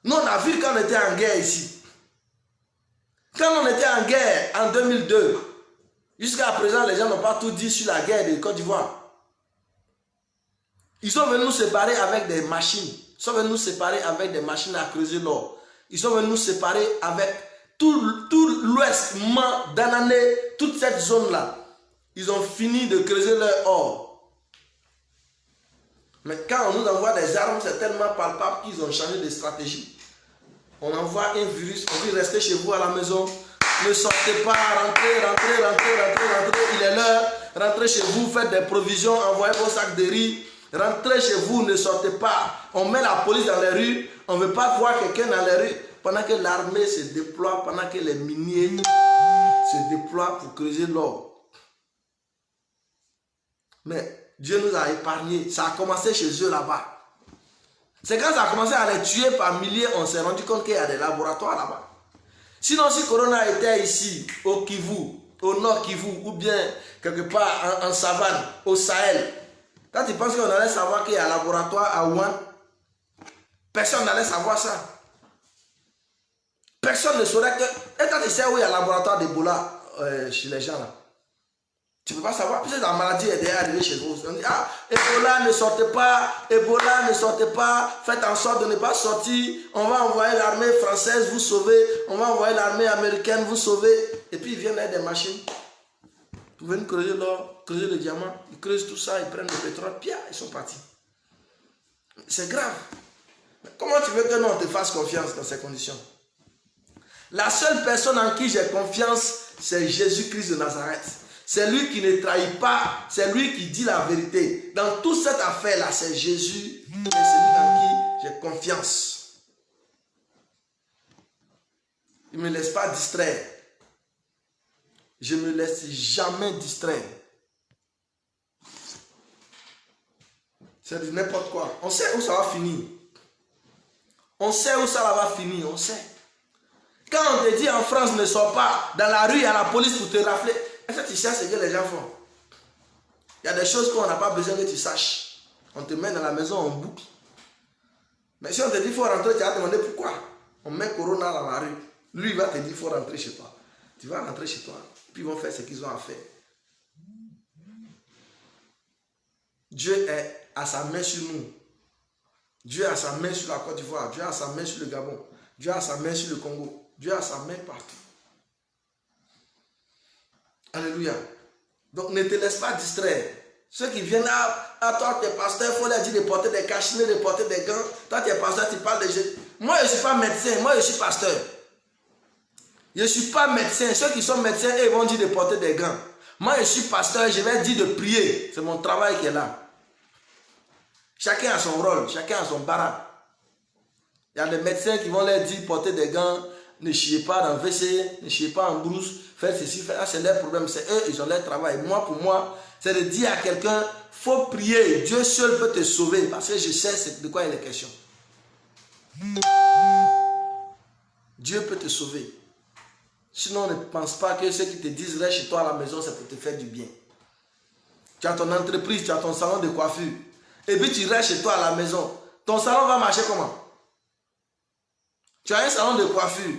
Nous, on a vu quand on était en guerre ici. Quand on était en guerre en 2002, jusqu'à présent, les gens n'ont pas tout dit sur la guerre de Côte d'Ivoire. Ils sont venus nous séparer avec des machines. Ils sont venus nous séparer avec des machines à creuser l'or. Ils sont venus nous séparer avec tout l'ouest, d'Anané, toute cette zone-là. Ils ont fini de creuser leur or. Mais quand on nous envoie des armes, c'est tellement palpable qu'ils ont changé de stratégie. On envoie un virus, on dit restez chez vous à la maison, ne sortez pas, rentrez, il est l'heure, rentrez chez vous, faites des provisions, envoyez vos sacs de riz, rentrez chez vous, ne sortez pas. On met la police dans les rues, on ne veut pas voir quelqu'un dans les rues, pendant que l'armée se déploie, pendant que les miniers se déploient pour creuser l'or. Mais Dieu nous a épargnés. Ça a commencé chez eux là-bas. C'est quand ça a commencé à les tuer par milliers, on s'est rendu compte qu'il y a des laboratoires là-bas. Sinon, si Corona était ici, au Kivu, au nord Kivu, ou bien quelque part en savane, au Sahel, quand tu penses qu'on allait savoir qu'il y a un laboratoire à Wuhan, personne n'allait savoir ça. Personne ne saurait que... Et quand tu sais où il y a un laboratoire d'Ebola chez les gens là, tu ne peux pas savoir, peut-être la maladie est déjà arrivée chez vous. On dit, ah, Ebola ne sortez pas, faites en sorte de ne pas sortir, on va envoyer l'armée française vous sauver, on va envoyer l'armée américaine vous sauver. Et puis ils viennent avec des machines, ils viennent creuser l'or, creuser le diamant, ils creusent tout ça, ils prennent le pétrole, puis ils sont partis. C'est grave. Mais comment tu veux que nous on te fasse confiance dans ces conditions? La seule personne en qui j'ai confiance, c'est Jésus-Christ de Nazareth. C'est lui qui ne trahit pas, c'est lui qui dit la vérité. Dans toute cette affaire-là, c'est Jésus, et c'est lui en qui j'ai confiance. Il ne me laisse pas distraire. Je ne me laisse jamais distraire. C'est du n'importe quoi. On sait où ça va finir. On sait où ça va finir, on sait. Quand on te dit en France, ne sors pas, dans la rue, il y a la police pour te rafler. Est-ce que tu sais ce que les gens font? Il y a des choses qu'on n'a pas besoin que tu saches. On te met dans la maison en boucle. Mais si on te dit qu'il faut rentrer, tu vas te demander pourquoi. On met Corona dans la rue. Lui, il va te dire qu'il faut rentrer chez toi. Tu vas rentrer chez toi. Puis ils vont faire ce qu'ils ont à faire. Dieu est à sa main sur nous. Dieu a sa main sur la Côte d'Ivoire. Dieu a sa main sur le Gabon. Dieu a sa main sur le Congo. Dieu a sa main partout. Alléluia. Donc ne te laisse pas distraire. Ceux qui viennent à toi, tu es pasteur, il faut leur dire de porter des cachenets, de porter des gants. Toi, tu es pasteur, tu parles de Jésus. Moi, je ne suis pas médecin, moi, je suis pasteur. Je ne suis pas médecin. Ceux qui sont médecins, ils vont dire de porter des gants. Moi, je suis pasteur, je vais dire de prier. C'est mon travail qui est là. Chacun a son rôle, chacun a son barrage. Il y a des médecins qui vont leur dire de porter des gants. Ne chiez pas dans le WC, ne chiez pas en brousse, faites ceci, faites ça, c'est leur problème, c'est eux, ils ont leur travail. Moi, pour moi, c'est de dire à quelqu'un, il faut prier, Dieu seul peut te sauver, parce que je sais de quoi il est question. Dieu peut te sauver. Sinon, ne pense pas que ceux qui te disent, reste chez toi à la maison, c'est pour te faire du bien. Tu as ton entreprise, tu as ton salon de coiffure, et puis tu restes chez toi à la maison. Ton salon va marcher comment? Tu as un salon de coiffure.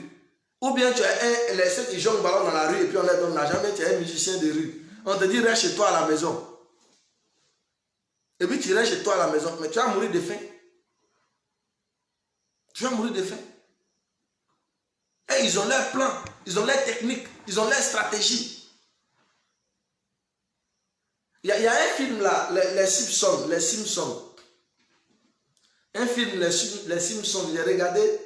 Ou bien tu as ceux qui jonglent ballon dans la rue et puis on leur donne l'argent, mais tu es un musicien de rue. On te dit reste chez toi à la maison. Et puis tu restes chez toi à la maison, mais tu vas mourir de faim. Tu vas mourir de faim. Et ils ont leur plan, ils ont leur technique, ils ont leur stratégie. Il y a un film là, les Simpsons. Un film, les Simpsons, j'ai regardé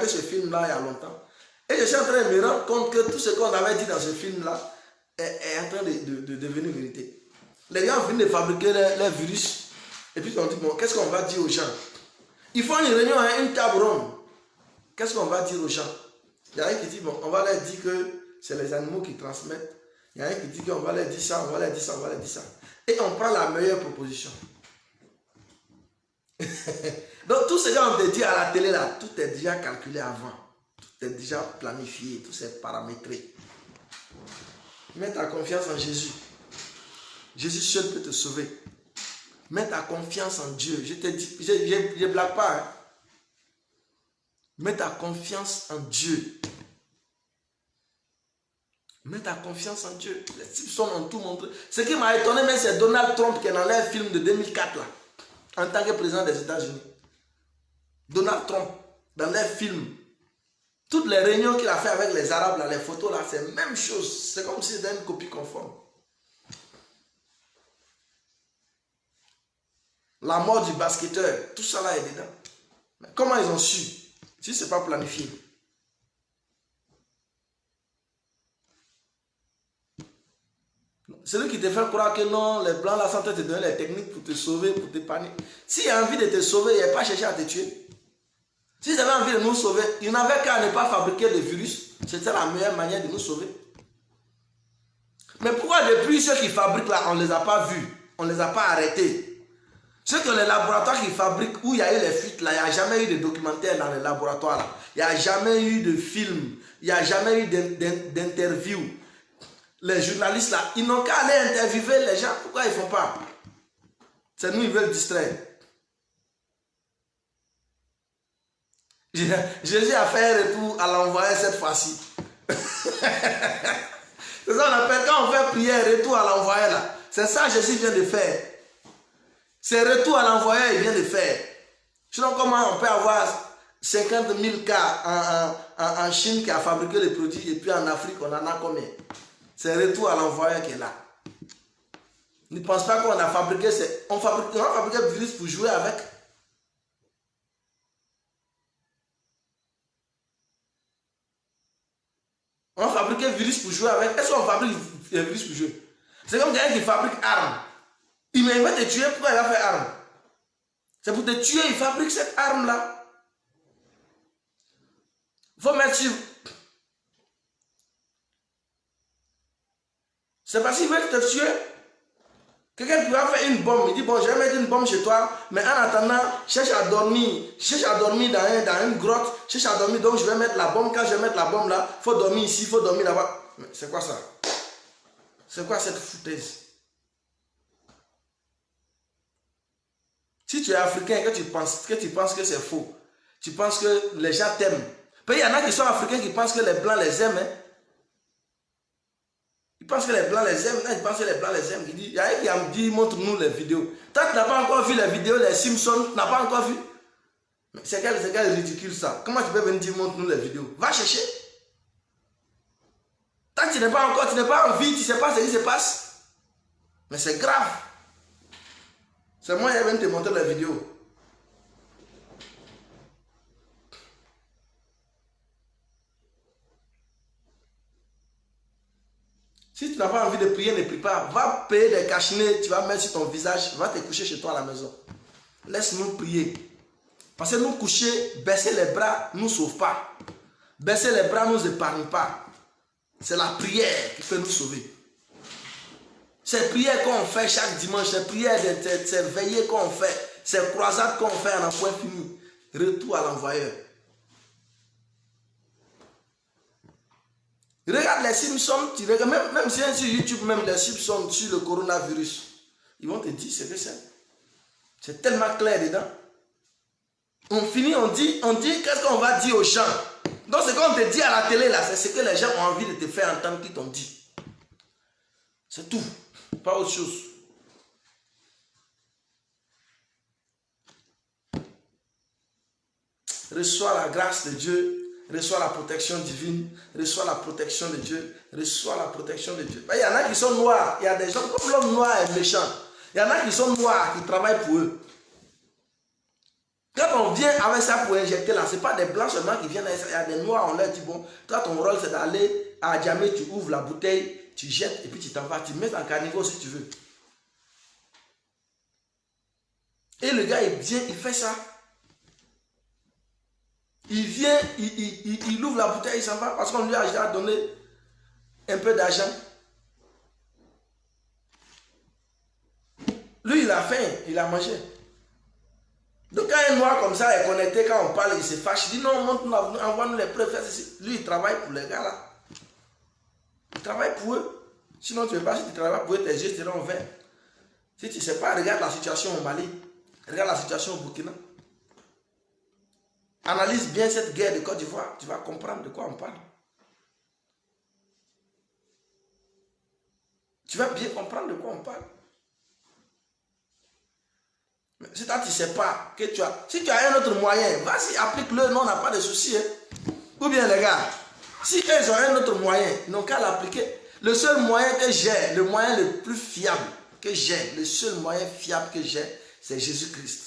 ce film là il y a longtemps. Et je suis en train de me rendre compte que tout ce qu'on avait dit dans ce film là est en train de devenir vérité. Les gens viennent de fabriquer les virus. Et puis on dit, bon, qu'est-ce qu'on va dire aux gens? Ils font une réunion à une table ronde. Qu'est-ce qu'on va dire aux gens? Il y a un qui dit, bon, on va leur dire que c'est les animaux qui transmettent. Il y a un qui dit qu'on va leur dire ça, on va leur dire ça, on va leur dire ça. Et on prend la meilleure proposition. Donc tout ce qu'on te dit à la télé là, tout est déjà calculé avant. Tout est déjà planifié, tout est paramétré. Mets ta confiance en Jésus. Jésus seul peut te sauver. Mets ta confiance en Dieu. Je te dis, je ne blague pas. Hein. Mets ta confiance en Dieu. Mets ta confiance en Dieu. Les Simpsons ont tout montré. Ce qui m'a étonné, mais c'est Donald Trump qui est dans leur film de 2004 là, en tant que président des États-Unis. Donald Trump, dans leur film, toutes les réunions qu'il a fait avec les Arabes, là, les photos là, c'est la même chose. C'est comme si c'était une copie conforme. La mort du basketteur, tout ça là est dedans. Mais comment ils ont su? Si ce n'est pas planifié. Celui qui te fait croire que non, les blancs là sont en train de te donner les techniques pour te sauver, pour t'épargner. S'il a envie de te sauver, il n'a pas cherché à te tuer. S'ils avaient envie de nous sauver, ils n'avaient qu'à ne pas fabriquer de virus. C'était la meilleure manière de nous sauver. Mais pourquoi depuis ceux qui fabriquent là, on ne les a pas vus? On ne les a pas arrêtés? Ceux qui ont les laboratoires qui fabriquent, où il y a eu les fuites là, il n'y a jamais eu de documentaire dans les laboratoires là. Il n'y a jamais eu de film. Il n'y a jamais eu d'interview. Les journalistes là, ils n'ont qu'à aller interviewer les gens. Pourquoi ils ne font pas? C'est nous, ils veulent distraire. Jésus a fait un retour à l'envoyé cette fois-ci. C'est ça qu'on appelle, quand on fait prière, retour à l'envoyé là. C'est ça que Jésus vient de faire. C'est retour à l'envoyé, il vient de faire. Sinon, comment on peut avoir 50 000 cas en Chine qui a fabriqué les produits et puis en Afrique, on en a combien? C'est retour à l'envoyé qui est là. Ne pense pas qu'on a fabriqué, on a fabriqué le virus pour jouer avec. On a fabriqué le virus pour jouer avec. Est-ce qu'on fabrique le virus pour jouer? C'est comme quelqu'un qui fabrique arme. Il va te tuer, pourquoi il va faire arme? C'est pour te tuer, il fabrique cette arme-là. Il faut mettre sur. C'est parce qu'il veut te tuer. Quelqu'un qui va faire une bombe, il dit bon, je vais mettre une bombe chez toi, mais en attendant, cherche à dormir. Cherche à dormir dans une grotte, cherche à dormir, donc je vais mettre la bombe. Quand je vais mettre la bombe là, il faut dormir ici, il faut dormir là-bas. Mais c'est quoi ça? C'est quoi cette foutaise? Si tu es africain et que tu penses que c'est faux, tu penses que les gens t'aiment. Il y en a qui sont africains qui pensent que les blancs les aiment. Hein? Ils pensent que les blancs les aiment. Ils pensent que les blancs les aiment. Il y a un qui a dit montre-nous les vidéos. Toi, tu n'as pas encore vu les vidéos, les Simpsons, tu n'as pas encore vu. C'est quel ridicule ça. Comment tu peux venir dire montre-nous les vidéos? Va chercher. Tant que tu n'es pas en vie, tu ne sais pas ce qui se passe. Mais c'est grave. C'est moi qui viens te montrer la vidéo. Si tu n'as pas envie de prier, ne prie pas. Va payer des cachenets, tu vas mettre sur ton visage, va te coucher chez toi à la maison. Laisse-nous prier. Parce que nous coucher, baisser les bras, ne nous sauve pas. Baisser les bras ne nous épargne pas. C'est la prière qui peut nous sauver. Ces prières qu'on fait chaque dimanche, ces prières, ces veillées qu'on fait, ces croisades qu'on fait en un point fini, retour à l'envoyeur. Regarde les Simpsons, tu regardes, même si sur YouTube, même les Simpsons sur le coronavirus, ils vont te dire ce que c'est. C'est tellement clair dedans. On finit, on dit qu'est-ce qu'on va dire aux gens. Donc ce qu'on te dit à la télé là, c'est ce que les gens ont envie de te faire entendre qu'ils t'ont dit. C'est tout, pas autre chose. Reçois la grâce de Dieu, reçois la protection divine, reçois la protection de Dieu, reçois la protection de Dieu. Il y en a qui sont noirs, il y a des gens comme l'homme noir est méchant. Il y en a qui sont noirs, qui travaillent pour eux. Quand on vient avec ça pour injecter là, ce n'est pas des blancs seulement qui viennent avec ça. Il y a des noirs, on leur dit bon, toi ton rôle c'est d'aller à Djamé, tu ouvres la bouteille, tu jettes et puis tu t'en vas, tu mets en caniveau si tu veux. Et le gars il vient, il fait ça. Il vient, il ouvre la bouteille, il s'en va parce qu'on lui a déjà donné un peu d'argent. Lui, il a faim, il a mangé. Donc quand un noir comme ça est connecté, quand on parle, il se fâche. Il dit non, envoie-nous les preuves. Lui, il travaille pour les gars là. Il travaille pour eux. Sinon, tu ne veux pas, si tu travailles pour eux, tes yeux seront verts. Si tu ne sais pas, regarde la situation au Mali. Regarde la situation au Burkina. Analyse bien cette guerre de Côte d'Ivoire, tu vas comprendre de quoi on parle. Tu vas bien comprendre de quoi on parle. Mais si toi tu ne sais pas que tu as, si tu as un autre moyen, vas-y, applique-le, non, on n'a pas de souci. Hein. Ou bien les gars, si eux ont un autre moyen, ils n'ont qu'à l'appliquer. Le seul moyen que j'ai, le moyen le plus fiable que j'ai, le seul moyen fiable que j'ai, c'est Jésus-Christ.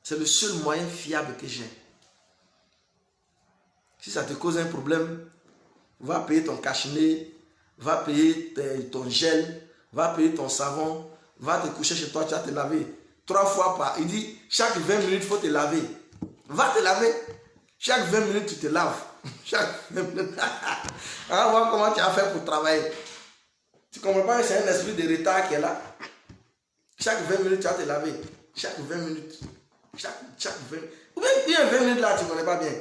C'est le seul moyen fiable que j'ai. Si ça te cause un problème, va payer ton cache-nez, va payer ton gel, va payer ton savon, va te coucher chez toi, tu vas te laver 3 fois par. Il dit, chaque 20 minutes, il faut te laver. Va te laver. Chaque 20 minutes, tu te laves. Chaque 20 minutes. On va voir comment tu as fait pour travailler. Tu ne comprends pas que c'est un esprit de retard qui est là. Chaque 20 minutes, tu vas te laver. Chaque 20 minutes. Chaque 20 minutes. Ou bien 20 minutes là, tu ne connais pas bien.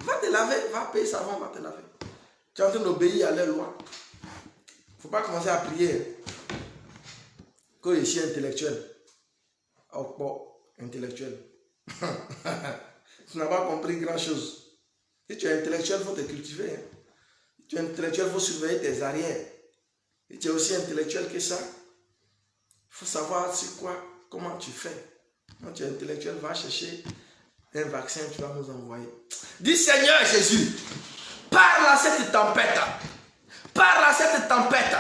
Va te laver, va payer savon, va te laver. Tu es en train d'obéir à leur loi. Il ne faut pas commencer à prier. Que je suis intellectuel. Oh, bon, intellectuel. Tu n'as pas compris grand chose. Si tu es intellectuel, il faut te cultiver. Hein. Si tu es intellectuel, il faut surveiller tes arrières. Si tu es aussi intellectuel que ça, il faut savoir c'est quoi, comment tu fais. Quand tu es intellectuel, va chercher un vaccin, tu vas nous envoyer. Dis Seigneur Jésus, parle à cette tempête. Parle à cette tempête.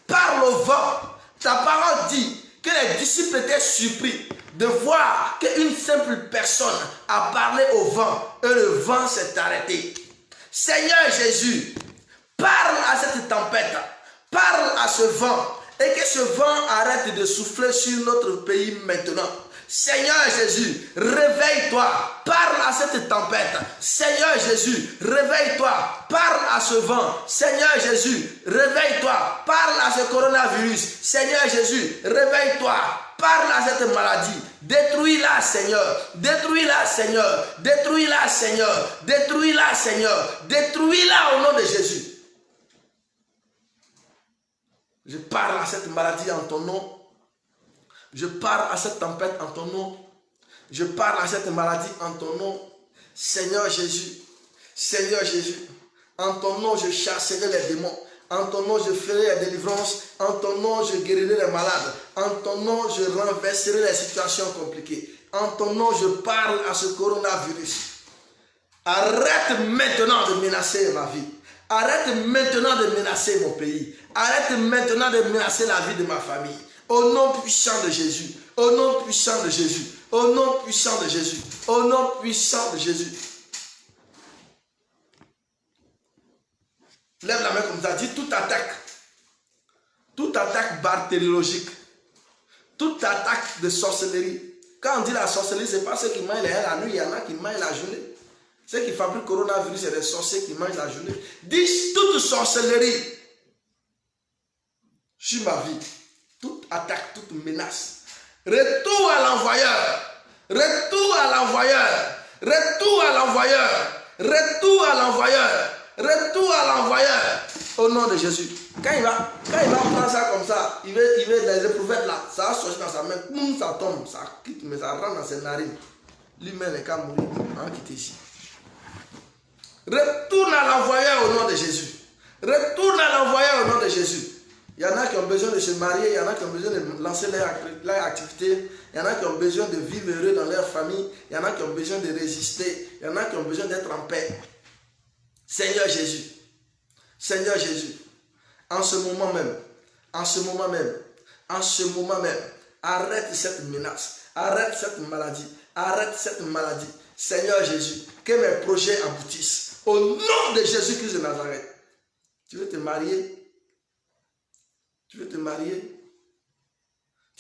Parle au vent. Ta parole dit que les disciples étaient surpris de voir qu'une simple personne a parlé au vent et le vent s'est arrêté. Seigneur Jésus, parle à cette tempête, parle à ce vent et que ce vent arrête de souffler sur notre pays maintenant. Seigneur Jésus, réveille-toi, parle à cette tempête. Seigneur Jésus, réveille-toi, parle à ce vent. Seigneur Jésus, réveille-toi, parle à ce coronavirus. Seigneur Jésus, réveille-toi, parle à cette maladie. Détruis-la, Seigneur. Détruis-la, Seigneur. Détruis-la, Seigneur. Détruis-la, Seigneur. Détruis-la au nom de Jésus. Je parle à cette maladie en ton nom. Je parle à cette tempête en ton nom. Je parle à cette maladie en ton nom. Seigneur Jésus, Seigneur Jésus, en ton nom je chasserai les démons. En ton nom je ferai la délivrance. En ton nom je guérirai les malades. En ton nom je renverserai les situations compliquées. En ton nom je parle à ce coronavirus. Arrête maintenant de menacer ma vie. Arrête maintenant de menacer mon pays. Arrête maintenant de menacer la vie de ma famille. Au nom puissant de Jésus. Au nom puissant de Jésus. Au nom puissant de Jésus. Au nom puissant de Jésus. Lève la main comme ça. Dis toute attaque. Toute attaque bactériologique. Toute attaque de sorcellerie. Quand on dit la sorcellerie, ce n'est pas ceux qui mangent la nuit. Il y en a qui mangent la journée. Ceux qui fabriquent le coronavirus, c'est des sorciers qui mangent la journée. Dis toute sorcellerie sur ma vie. Toute attaque, toute menace. Retour à l'envoyeur. Retour à l'envoyeur. Retour à l'envoyeur. Retour à l'envoyeur. Retour à l'envoyeur. Au nom de Jésus. Quand il va prendre ça comme ça, il veut les éprouvettes là, ça va sortir dans sa main, ça tombe, ça quitte, mais ça rentre dans ses narines. Lui-même n'est qu'à mourir, on va quitter ici. Retourne à l'envoyeur au nom de Jésus. Retourne à l'envoyeur au nom de Jésus. Il y en a qui ont besoin de se marier, il y en a qui ont besoin de lancer leur activité, il y en a qui ont besoin de vivre heureux dans leur famille, il y en a qui ont besoin de résister, il y en a qui ont besoin d'être en paix. Seigneur Jésus, Seigneur Jésus, en ce moment même, arrête cette menace, arrête cette maladie, Seigneur Jésus, que mes projets aboutissent. Au nom de Jésus-Christ de Nazareth. Tu veux te marier? Tu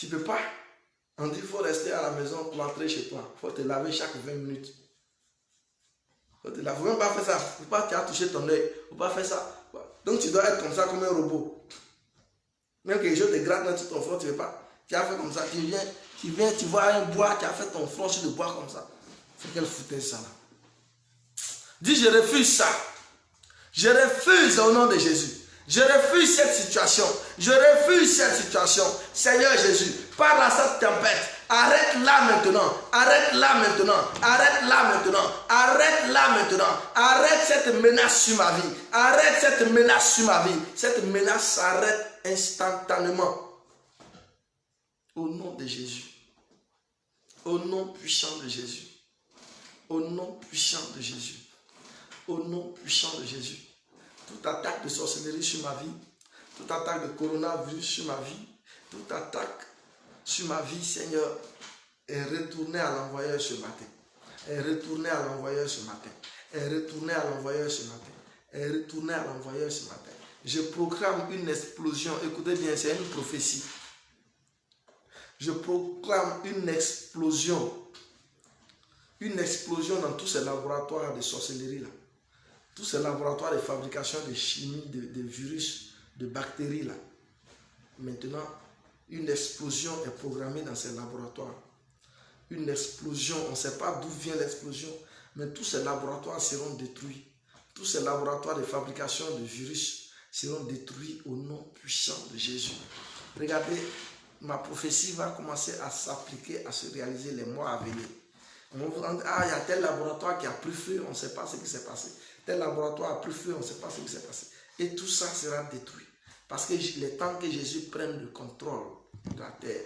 ne peux pas. On dit qu'il faut rester à la maison pour entrer chez toi. Il faut te laver chaque 20 minutes. Il ne faut même pas faire ça. Il ne faut pas tu as touché ton œil. Il ne faut pas faire ça. Donc tu dois être comme ça, comme un robot. Même que les gens te grattent dans ton front, tu ne veux pas. Tu as fait comme ça. Tu viens, tu vois un bois, tu as fait ton front sur le bois comme ça. C'est quelle foutaise ça là? Dis, je refuse ça. Je refuse au nom de Jésus. Je refuse cette situation. Seigneur Jésus, parle à cette tempête. Arrête-la maintenant. Arrête cette menace sur ma vie. Cette menace s'arrête instantanément. Au nom de Jésus. Au nom puissant de Jésus. Toute attaque de sorcellerie sur ma vie, toute attaque de coronavirus sur ma vie, toute attaque sur ma vie, Seigneur, est retournée à l'envoyeur ce matin. Je proclame une explosion. Écoutez bien, c'est une prophétie. Je proclame une explosion dans tous ces laboratoires de sorcellerie là. Tous ces laboratoires de fabrication de chimie, de virus, de bactéries là. Maintenant, une explosion est programmée dans ces laboratoires. Une explosion, on ne sait pas d'où vient l'explosion, mais tous ces laboratoires seront détruits. Tous ces laboratoires de fabrication de virus seront détruits au nom puissant de Jésus. Regardez, ma prophétie va commencer à s'appliquer, à se réaliser les mois à venir. On va dire, il y a tel laboratoire qui a pris feu, on ne sait pas ce qui s'est passé. Tel laboratoire a pris feu, on ne sait pas ce qui s'est passé. Et tout ça sera détruit. Parce que le temps que Jésus prenne le contrôle de la terre,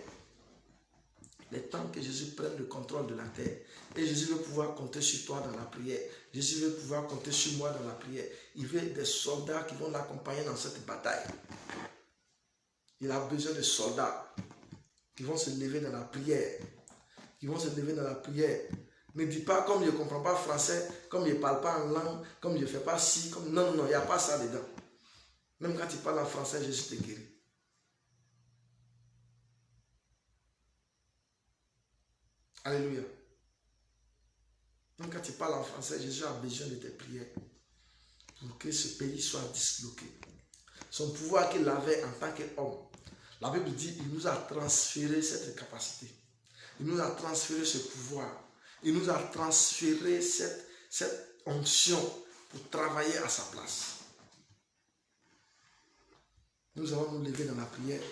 et Jésus veut pouvoir compter sur toi dans la prière, Jésus veut pouvoir compter sur moi dans la prière, il veut des soldats qui vont l'accompagner dans cette bataille. Il a besoin de soldats qui vont se lever dans la prière. Ne dis pas comme je ne comprends pas français, comme je ne parle pas en langue, comme je ne fais pas ci, comme... Non, il n'y a pas ça dedans. Même quand tu parles en français, Jésus te guérit. Alléluia. Même quand tu parles en français, Jésus a besoin de tes prières pour que ce pays soit disloqué. Son pouvoir qu'il avait en tant qu'homme, la Bible dit qu'il nous a transféré cette capacité. Il nous a transféré ce pouvoir. Il nous a transféré cette onction pour travailler à sa place. Nous allons nous lever dans la prière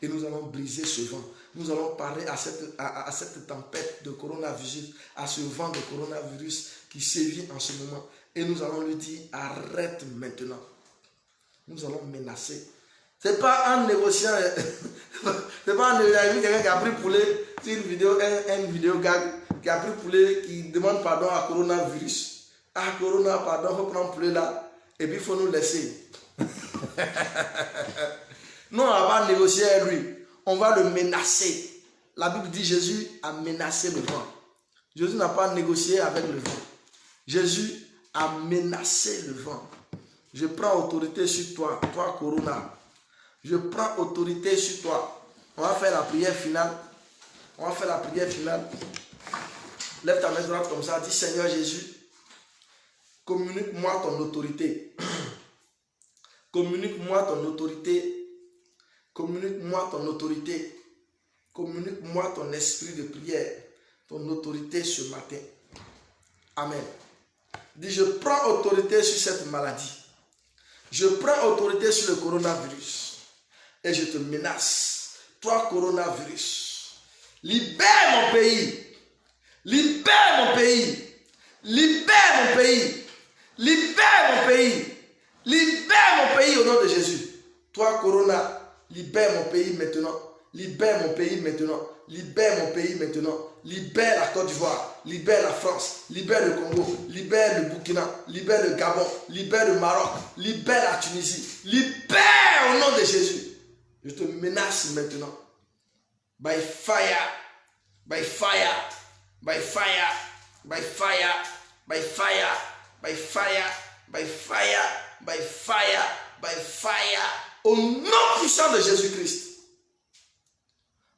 et nous allons briser ce vent. Nous allons parler à cette tempête de coronavirus, à ce vent de coronavirus qui sévit en ce moment. Et nous allons lui dire, arrête maintenant. Nous allons menacer. Ce n'est pas en négociant, c'est pas en négociant quelqu'un qui a pris poulet sur une vidéo gag, qui a pris poulet, qui demande pardon à coronavirus. Ah, corona, pardon, il faut prendre poulet là, et puis il faut nous laisser. Non, on va pas négocier avec lui, on va le menacer. La Bible dit Jésus a menacé le vent. Jésus n'a pas négocié avec le vent. Jésus a menacé le vent. Je prends autorité sur toi, toi corona. Je prends autorité sur toi. On va faire la prière finale. Lève ta main droite comme ça. Dis Seigneur Jésus, communique-moi ton autorité. Communique-moi ton autorité. Communique-moi ton autorité. Communique-moi ton esprit de prière. Ton autorité ce matin. Amen. Dis je prends autorité sur cette maladie. Je prends autorité sur le coronavirus et je te menace. Toi, coronavirus, libère mon pays. Libère mon pays. Libère mon pays. Libère mon pays. Libère mon pays au nom de Jésus. Toi, Corona, libère mon pays maintenant. Libère mon pays maintenant. Libère mon pays maintenant. Libère la Côte d'Ivoire. Libère la France. Libère le Congo. Libère le Burkina. Libère le Gabon. Libère le Maroc. Libère la Tunisie. Libère au nom de Jésus. Je te menace maintenant. By fire. By fire. By fire. By fire. By fire. By fire. By fire. By fire. By fire. Au nom puissant de Jésus-Christ.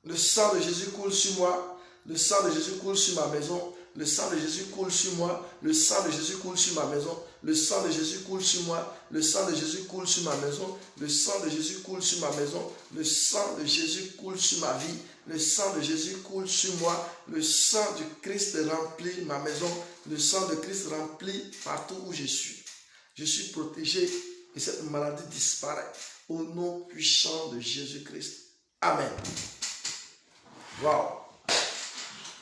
Le sang de Jésus coule sur moi. Le sang de Jésus coule sur ma maison. Le sang de Jésus coule sur moi. Le sang de Jésus coule sur ma maison. Le sang de Jésus coule sur moi. Le sang de Jésus coule sur ma maison. Le sang de Jésus coule sur ma maison. Le sang de Jésus coule sur ma vie. Le sang de Jésus coule sur moi. Le sang du Christ remplit ma maison. Le sang de Christ remplit partout où je suis. Je suis protégé et cette maladie disparaît. Au nom puissant de Jésus-Christ. Amen. Wow.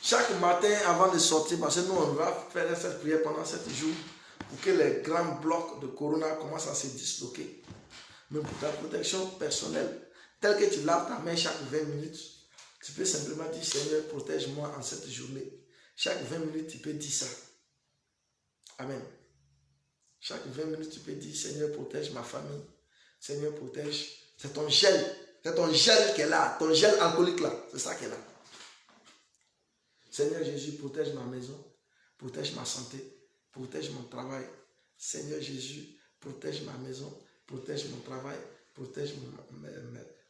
Chaque matin avant de sortir, parce que nous on va faire cette prière pendant 7 jours pour que les grands blocs de corona commencent à se disloquer. Mais pour ta protection personnelle, telle que tu laves ta main chaque 20 minutes, tu peux simplement dire Seigneur, protège-moi en cette journée. Chaque 20 minutes, tu peux dire ça. Amen. Chaque 20 minutes, tu peux dire Seigneur, protège ma famille. Seigneur, protège. C'est ton gel. C'est ton gel qui est là. Ton gel alcoolique là. C'est ça qui est là. Seigneur Jésus, protège ma maison. Protège ma santé. Protège mon travail. Seigneur Jésus, protège ma maison. Protège mon travail. Protège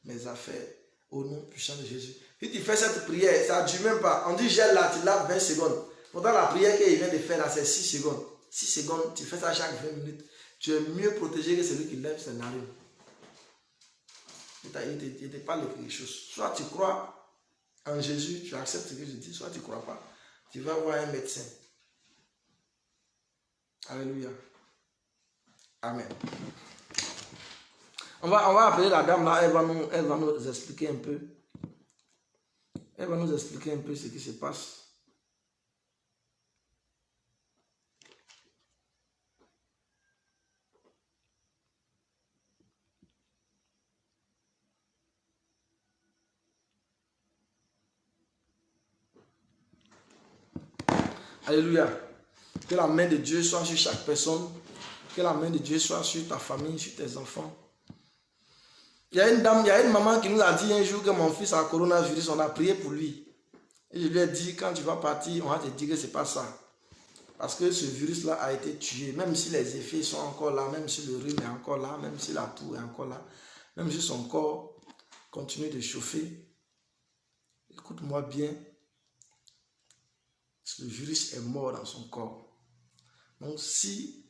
mes affaires. Au nom puissant de Jésus. Si tu fais cette prière, ça ne dure même pas. On dit gel là, tu laves 20 secondes. Pourtant, la prière qu'il vient de faire là, c'est 6 secondes. 6 secondes, tu fais ça chaque 20 minutes. Tu es mieux protégé que celui qui lève ses narines. Il ne te parle de quelque chose. Soit tu crois en Jésus, tu acceptes ce que je dis, soit tu ne crois pas. Tu vas voir un médecin. Alléluia. Amen. On va appeler la dame là, elle va nous expliquer un peu. Elle va nous expliquer un peu ce qui se passe. Alléluia. Que la main de Dieu soit sur chaque personne. Que la main de Dieu soit sur ta famille, sur tes enfants. Il y a une dame, il y a une maman qui nous a dit un jour que mon fils a un coronavirus, on a prié pour lui. Et je lui ai dit, quand tu vas partir, on va te dire que ce n'est pas ça. Parce que ce virus-là a été tué. Même si les effets sont encore là, même si le rhume est encore là, même si la toux est encore là, même si son corps continue de chauffer. Écoute-moi bien. Le virus est mort dans son corps. Donc si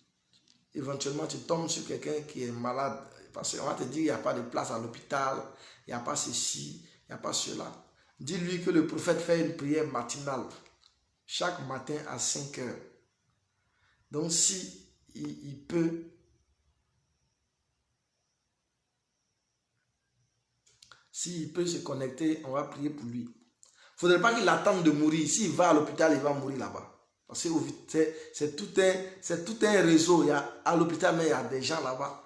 éventuellement tu tombes sur quelqu'un qui est malade, parce qu'on va te dire qu'il n'y a pas de place à l'hôpital, il n'y a pas ceci, il n'y a pas cela. Dis-lui que le prophète fait une prière matinale chaque matin à 5 heures. Donc si il peut se connecter, on va prier pour lui. Il ne faudrait pas qu'il attende de mourir. S'il va à l'hôpital, il va mourir là-bas. Parce que c'est tout un réseau. Il y a, à l'hôpital, mais il y a des gens là-bas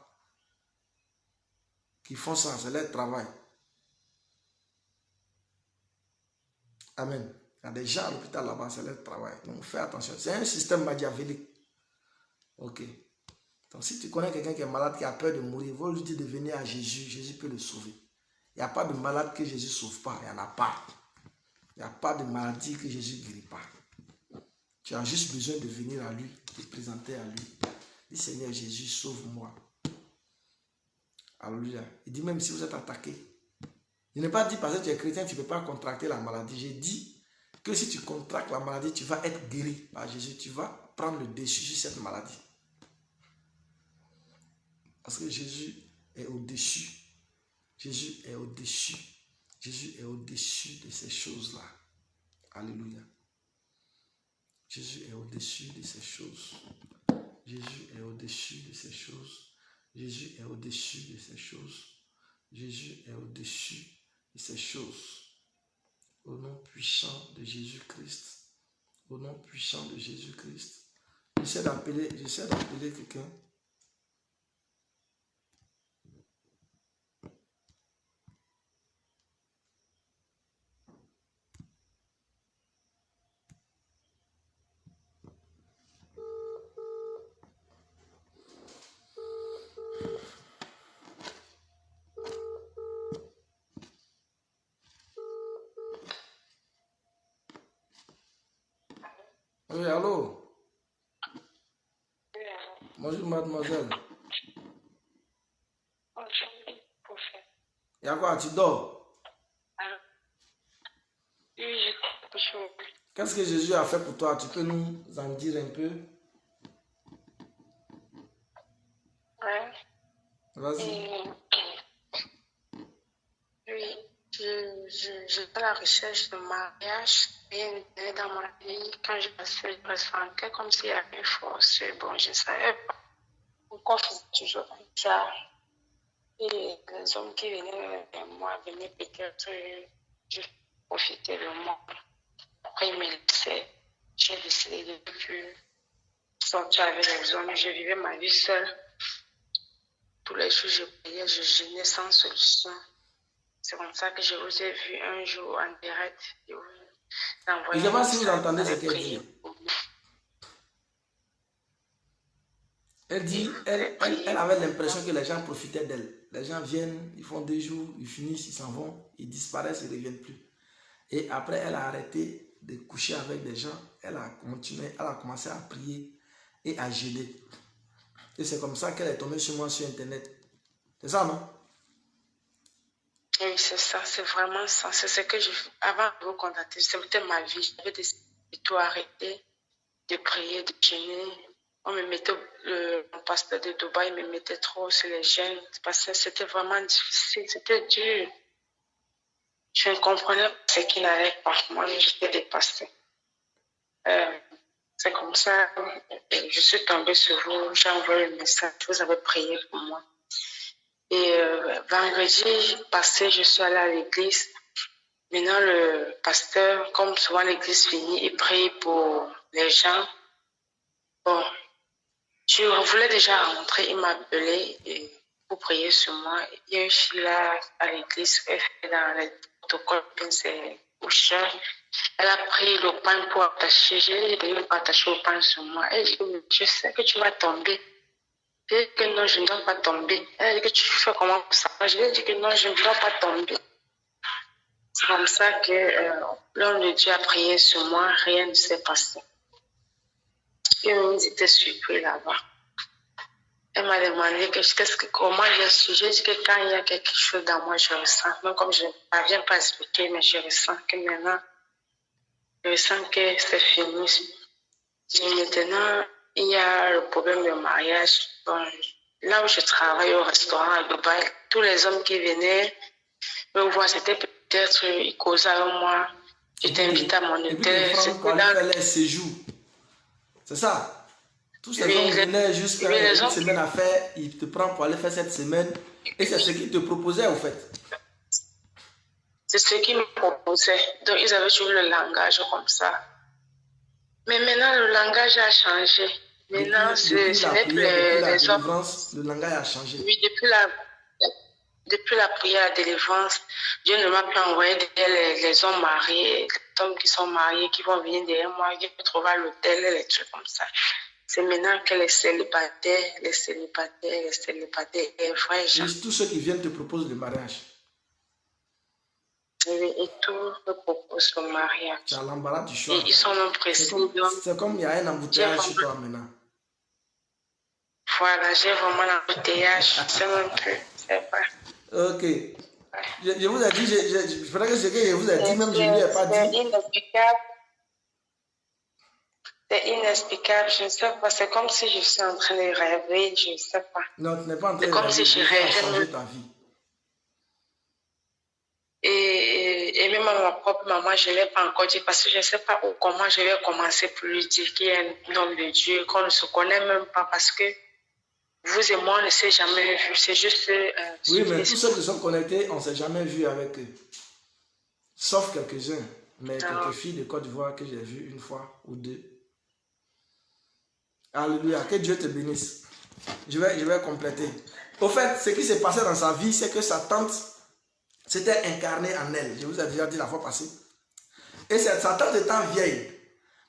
qui font ça. C'est leur travail. Amen. Il y a des gens à l'hôpital là-bas, c'est leur travail. Donc fais attention. C'est un système machiavélique. Ok. Donc si tu connais quelqu'un qui est malade, qui a peur de mourir, il faut lui dire de venir à Jésus. Jésus peut le sauver. Il n'y a pas de malade que Jésus ne sauve pas. Il n'y en a pas. Il n'y a pas de maladie que Jésus ne guérit pas. Tu as juste besoin de venir à lui, de te présenter à lui. Dis Seigneur Jésus, sauve-moi. Alléluia. Il dit même si vous êtes attaqué. Il n'est pas dit parce que tu es chrétien, tu ne peux pas contracter la maladie. J'ai dit que si tu contractes la maladie, tu vas être guéri par Jésus. Tu vas prendre le dessus sur cette maladie. Parce que Jésus est au-dessus. Jésus est au-dessus. Jésus est au-dessus de ces choses-là. Alléluia. Jésus est au-dessus de ces choses. Jésus est au-dessus de ces choses. Jésus est au-dessus de ces choses. Jésus est au-dessus de ces choses. Au nom puissant de Jésus-Christ. Au nom puissant de Jésus-Christ. J'essaie d'appeler quelqu'un. Oui, allô? Bonjour, mademoiselle. Il y a quoi? Tu dors? Qu'est-ce que Jésus a fait pour toi? Tu peux nous en dire un peu? Ouais. Vas-y. Oui, j'étais à la recherche de mariage. Rien n'était dans ma vie. Quand je passais, je ressentais comme s'il y avait une force. Bon, je ne savais pas pourquoi je faisais toujours comme ça. Et les hommes qui venaient vers moi venaient peut-être juste profiter de moi. Après, ils me laissaient. J'ai décidé de ne plus sortir avec les hommes. Je vivais ma vie seule. Tous les jours, je priais, je jeûnais sans solution. C'est comme ça que je vous ai vu un jour en direct. Je ne sais pas si vous entendez ce qu'elle dit. Elle dit, elle avait l'impression que les gens profitaient d'elle. Les gens viennent, ils font 2 jours, ils finissent, ils s'en vont, ils disparaissent, ils ne reviennent plus. Et après, elle a arrêté de coucher avec des gens. Elle a continué, elle a commencé à prier et à jeûner. Et c'est comme ça qu'elle est tombée sur moi sur Internet. C'est ça, non? Oui, c'est ça, c'est vraiment ça. C'est ce que je fais. Avant de vous contacter, c'était ma vie. J'avais décidé de tout arrêter, de prier, de jeûner. On me mettait, mon pasteur de Dubaï me mettait trop sur les jeûnes parce que c'était vraiment difficile, c'était dur. Je ne comprenais pas ce qui n'allait pas. Moi, j'étais dépassée. C'est comme ça, je suis tombée sur vous, j'ai envoyé un message, vous avez prié pour moi. Et vendredi passé, je suis allée à l'église. Maintenant, le pasteur, comme souvent l'église finit, il prie pour les gens. Bon, je voulais déjà rentrer, il m'a appelé pour prier sur moi. Il y a une fille là à l'église, elle fait dans les protocoles, c'est coucheur. Elle a pris le pain pour attacher. J'ai dit de attacher le pain sur moi. Elle dit, je sais que tu vas tomber. J'ai dit que non, je ne dois pas tomber. Elle a dit que tu fais comment pour ça? Je lui ai dit que non, je ne dois pas tomber. C'est comme ça que l'homme de Dieu a prié sur moi, rien ne s'est passé. Et ils étaient surpris là-bas. Elle m'a demandé comment j'ai su. J'ai dit que quand il y a quelque chose dans moi, je ressens. Même comme je ne parviens pas à expliquer, mais je ressens que maintenant, je sens que c'est fini. Et maintenant, il y a le problème de mariage. Bon, là où je travaille au restaurant à Dubaï, tous les hommes qui venaient me voir, c'était peut-être, ils causaient avec moi. J'étais invitée à mon hôtel. Pour aller faire les séjours. C'est ça. Tous ces hommes venaient juste faire une semaine à faire, ils te prennent pour aller faire cette semaine. Et c'est ce qu'ils te proposaient, en fait. C'est ce qu'ils me proposaient. Donc, ils avaient toujours le langage comme ça. Mais maintenant, le langage a changé. Maintenant, ce n'est plus les hommes. Le langage a changé. Oui, depuis la prière de délivrance, Dieu ne m'a plus envoyé derrière les hommes mariés, les hommes qui sont mariés, qui vont venir derrière moi, qui vont trouver à l'hôtel, les trucs comme ça. C'est maintenant que les célibataires, les vrais gens. Et tous ceux qui viennent te proposent le mariage. Et tout me propose le mariage. Tu as l'embarras du choix. Et ils sont même précis. C'est comme il y a un embouteillage chez toi maintenant. Voilà, j'ai vraiment l'embouteillage. C'est même plus. C'est vrai. Ok. Je vous ai dit, je ferais que ce que je vous ai dit, même je ne lui ai pas dit. C'est inexplicable, je ne sais pas. C'est comme si je suis en train de rêver, je ne sais pas. Non, tu n'es pas en train de rêver. C'est comme si je rêvais. Ta vie. Et même à ma propre maman, je ne l'ai pas encore dit parce que je ne sais pas comment je vais commencer pour lui dire qu'il y a un homme de Dieu, qu'on ne se connaît même pas parce que vous et moi, on ne s'est jamais vu. C'est juste... Oui, mais tous ceux qui sont connectés, on ne s'est jamais vu avec eux. Sauf quelques-uns. Mais quelques filles de Côte d'Ivoire que j'ai vues une fois ou deux. Alléluia. Que Dieu te bénisse. Je vais compléter. Au fait, ce qui s'est passé dans sa vie, c'est que sa tante s'était incarnée en elle. Je vous ai déjà dit la fois passée. Et sa tante étant vieille,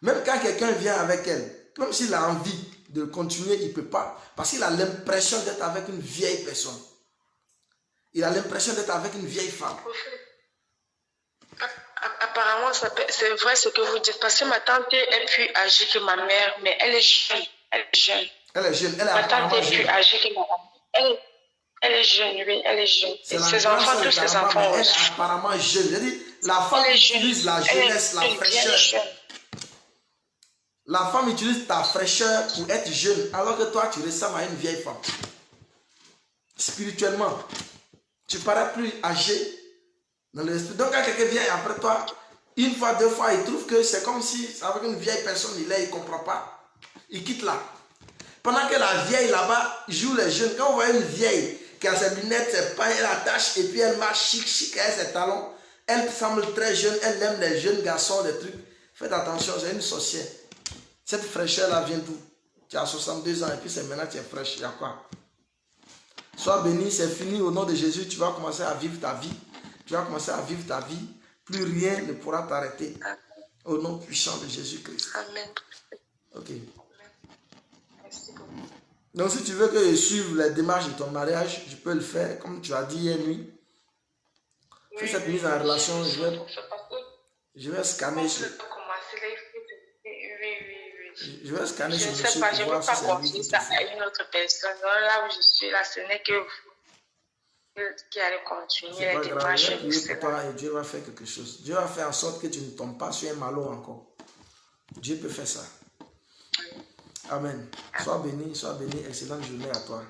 même quand quelqu'un vient avec elle, même s'il a envie de continuer, il ne peut pas. Parce qu'il a l'impression d'être avec une vieille personne. Il a l'impression d'être avec une vieille femme. Apparemment, c'est vrai ce que vous dites. Parce que ma tante est plus âgée que ma mère, mais elle est jeune. Elle est jeune. Elle est jeune. Elle est ma tante est jeune. plus âgée que ma mère. Elle est jeune, oui, elle est jeune. Et ses enfants, tous ses enfants aussi. Elle est apparemment jeune. Je dis, la femme utilise la jeunesse, la fraîcheur. La femme utilise ta fraîcheur pour être jeune, alors que toi, tu ressembles à une vieille femme. Spirituellement, tu parais plus âgé dans l'esprit. Donc, quand quelqu'un vient après toi, une fois, deux fois, il trouve que c'est comme si, avec une vieille personne, il ne comprend pas. Il quitte là. Pendant que la vieille là-bas joue les jeunes. Quand on voit une vieille qui a ses lunettes, ses pailles, elle attache et puis elle marche chic, elle a ses talons. Elle semble très jeune, elle aime les jeunes garçons, les trucs. Faites attention, c'est une sorcière. Cette fraîcheur-là vient d'où? Tu as 62 ans et puis c'est maintenant que tu es fraîche. Il y a quoi? Sois béni, c'est fini. Au nom de Jésus, tu vas commencer à vivre ta vie. Tu vas commencer à vivre ta vie. Plus rien ne pourra t'arrêter. Au nom puissant de Jésus-Christ. Amen. Ok. Donc si tu veux que je suive les démarches de ton mariage, je peux le faire comme tu as dit hier nuit. Fais cette mise en relation, je vais scanner sur... Je vais scanner sur monsieur. Je ne sais pas, je ne veux pas confier ça à une autre personne. Là où je suis là, ce n'est que vous qui allez continuer les démarches. Je vais prier pour toi et Dieu va faire quelque chose. Dieu va faire en sorte que tu ne tombes pas sur un malheur encore. Dieu peut faire ça. Amen. Sois béni, excellente journée à toi.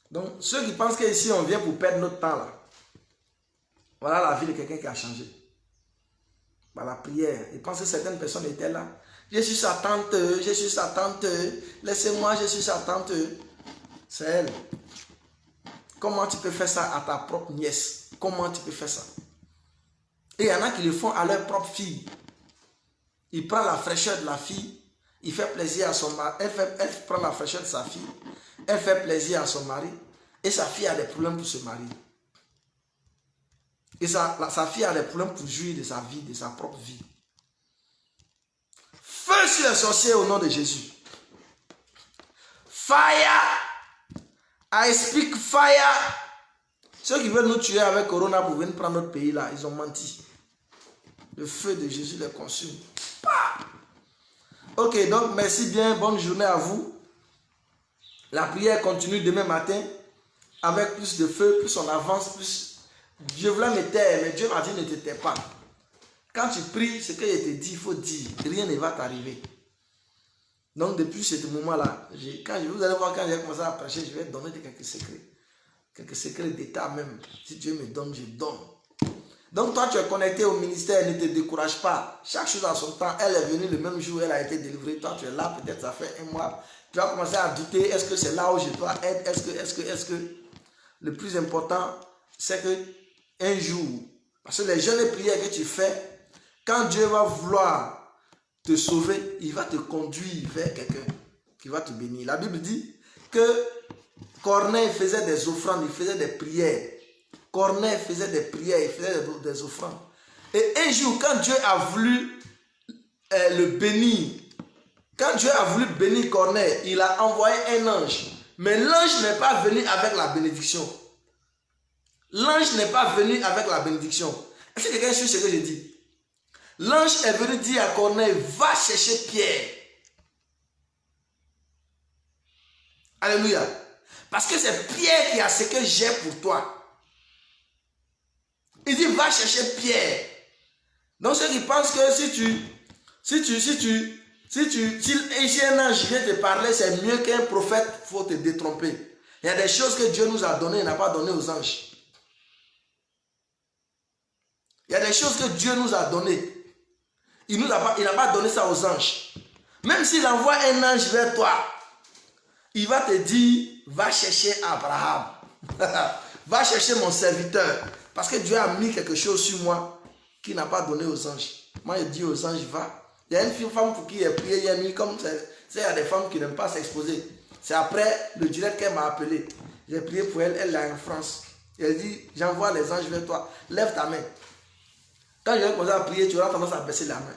Donc, ceux qui pensent qu'ici on vient pour perdre notre temps là, voilà la vie de quelqu'un qui a changé. Par la prière. Ils pensent que certaines personnes étaient là. Je suis sa tante, laissez-moi, je suis sa tante. C'est elle. Comment tu peux faire ça à ta propre nièce? Comment tu peux faire ça? Et il y en a qui le font à leur propre fille. Il prend la fraîcheur de la fille, il fait plaisir à son mari, elle prend la fraîcheur de sa fille, elle fait plaisir à son mari, et sa fille a des problèmes pour se marier. Et sa fille a des problèmes pour jouir de sa vie, de sa propre vie. Feu sur les sorciers au nom de Jésus. Fire! I speak fire! Ceux qui veulent nous tuer avec Corona pour venir prendre notre pays là, ils ont menti. Le feu de Jésus les consume. Ok, donc merci bien, bonne journée à vous. La prière continue demain matin avec plus de feu, plus on avance, plus Dieu voulait me taire, mais Dieu m'a dit ne te tais pas. Quand tu pries, ce que je te dis, il faut dire, rien ne va t'arriver. Donc depuis ce moment-là, vous allez voir quand j'ai commencé à prêcher, je vais donner quelques secrets d'état même. Si Dieu me donne, je donne. Donc toi tu es connecté au ministère, ne te décourage pas. Chaque chose à son temps, elle est venue le même jour, elle a été délivrée. Toi tu es là, peut-être ça fait un mois. Tu vas commencer à douter, est-ce que c'est là où je dois être? Est-ce que le plus important, c'est que un jour, parce que les jeûnes prières que tu fais, quand Dieu va vouloir te sauver, il va te conduire vers quelqu'un qui va te bénir. La Bible dit que Corneille faisait des offrandes, il faisait des prières. Corneille faisait des prières, il faisait des offrandes. Et un jour, quand Dieu a voulu le bénir, quand Dieu a voulu bénir Corneille, il a envoyé un ange. Mais l'ange n'est pas venu avec la bénédiction. L'ange n'est pas venu avec la bénédiction. Est-ce que quelqu'un suit ce que je dis? L'ange est venu dire à Corneille, va chercher Pierre. Alléluia. Parce que c'est Pierre qui a ce que j'ai pour toi. Il dit, va chercher Pierre. Donc ceux qui pensent que si un ange vient te parler, c'est mieux qu'un prophète, il faut te détromper. Il y a des choses que Dieu nous a données, il n'a pas donné aux anges. Il y a des choses que Dieu nous a données. Il n'a pas donné ça aux anges. Même s'il envoie un ange vers toi, il va te dire, va chercher Abraham. Va chercher mon serviteur. Parce que Dieu a mis quelque chose sur moi qu'il n'a pas donné aux anges. Moi, je dis aux anges, va. Il y a une femme pour qui il a prié hier nuit, comme il y a des femmes qui n'aiment pas s'exposer. C'est après le direct qu'elle m'a appelé. J'ai prié pour elle, elle est en France. Elle dit, j'envoie les anges vers toi, lève ta main. Quand je vais commencer à prier, tu auras tendance à baisser la main.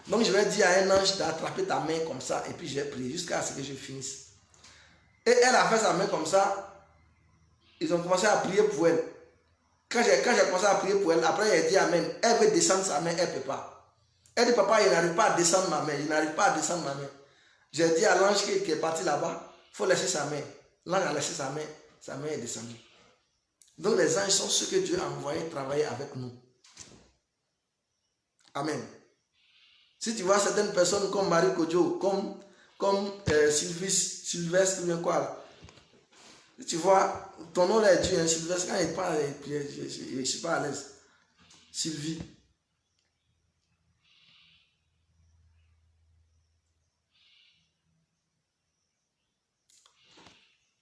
Donc je vais dire à un ange d'attraper ta main comme ça, et puis je vais prier jusqu'à ce que je finisse. Et elle a fait sa main comme ça. Ils ont commencé à prier pour elle. Quand j'ai commencé à prier pour elle, après elle a dit Amen. Elle veut descendre sa main, elle ne peut pas. Elle dit papa, il n'arrive pas à descendre ma main. Il n'arrive pas à descendre ma main. J'ai dit à l'ange qui est parti là-bas, il faut laisser sa main. L'ange a laissé sa main est descendue. Donc les anges sont ceux que Dieu a envoyés travailler avec nous. Amen. Si tu vois certaines personnes comme Marie Kodjo, comme Sylvestre, bien quoi là. Si tu vois, ton nom là est Dieu, hein, Sylvestre, quand il parle, je ne suis pas à l'aise. Sylvie.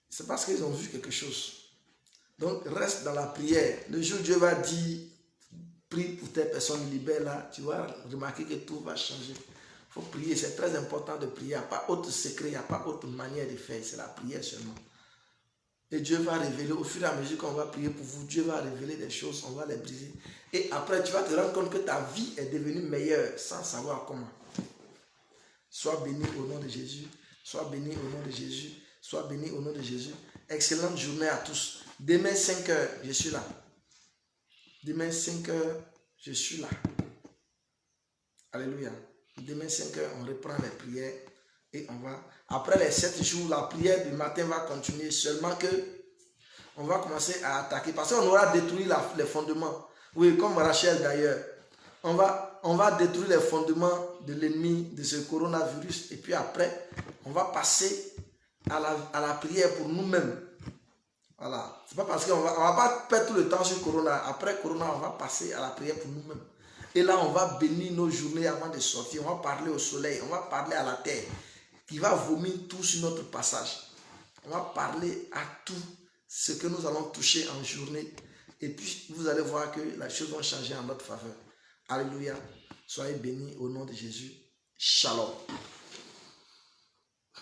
C'est parce qu'ils ont vu quelque chose. Donc reste dans la prière. Le jour où Dieu va dire, prie pour tes personnes libères là, tu vas remarquer que tout va changer. Il faut prier, c'est très important de prier. Il n'y a pas autre secret, il n'y a pas autre manière de faire, c'est la prière seulement. Et Dieu va révéler, au fur et à mesure qu'on va prier pour vous, Dieu va révéler des choses, on va les briser. Et après, tu vas te rendre compte que ta vie est devenue meilleure sans savoir comment. Sois béni au nom de Jésus. Sois béni au nom de Jésus. Sois béni au nom de Jésus. Excellente journée à tous. Demain 5 h, je suis là. Demain 5 h, je suis là. Alléluia. Demain 5 h, on reprend les prières. Et on va, après les 7 jours, la prière du matin va continuer. Seulement que on va commencer à attaquer. Parce qu'on aura détruit les fondements. Oui, comme Rachel d'ailleurs. On va détruire les fondements de l'ennemi, de ce coronavirus. Et puis après, on va passer à la prière pour nous-mêmes. Voilà. C'est pas parce qu'on va pas perdre tout le temps sur Corona. Après Corona, on va passer à la prière pour nous-mêmes. Et là, on va bénir nos journées avant de sortir. On va parler au soleil. On va parler à la terre qui va vomir tout sur notre passage. On va parler à tout ce que nous allons toucher en journée. Et puis, vous allez voir que les choses vont changer en notre faveur. Alléluia. Soyez bénis au nom de Jésus. Shalom.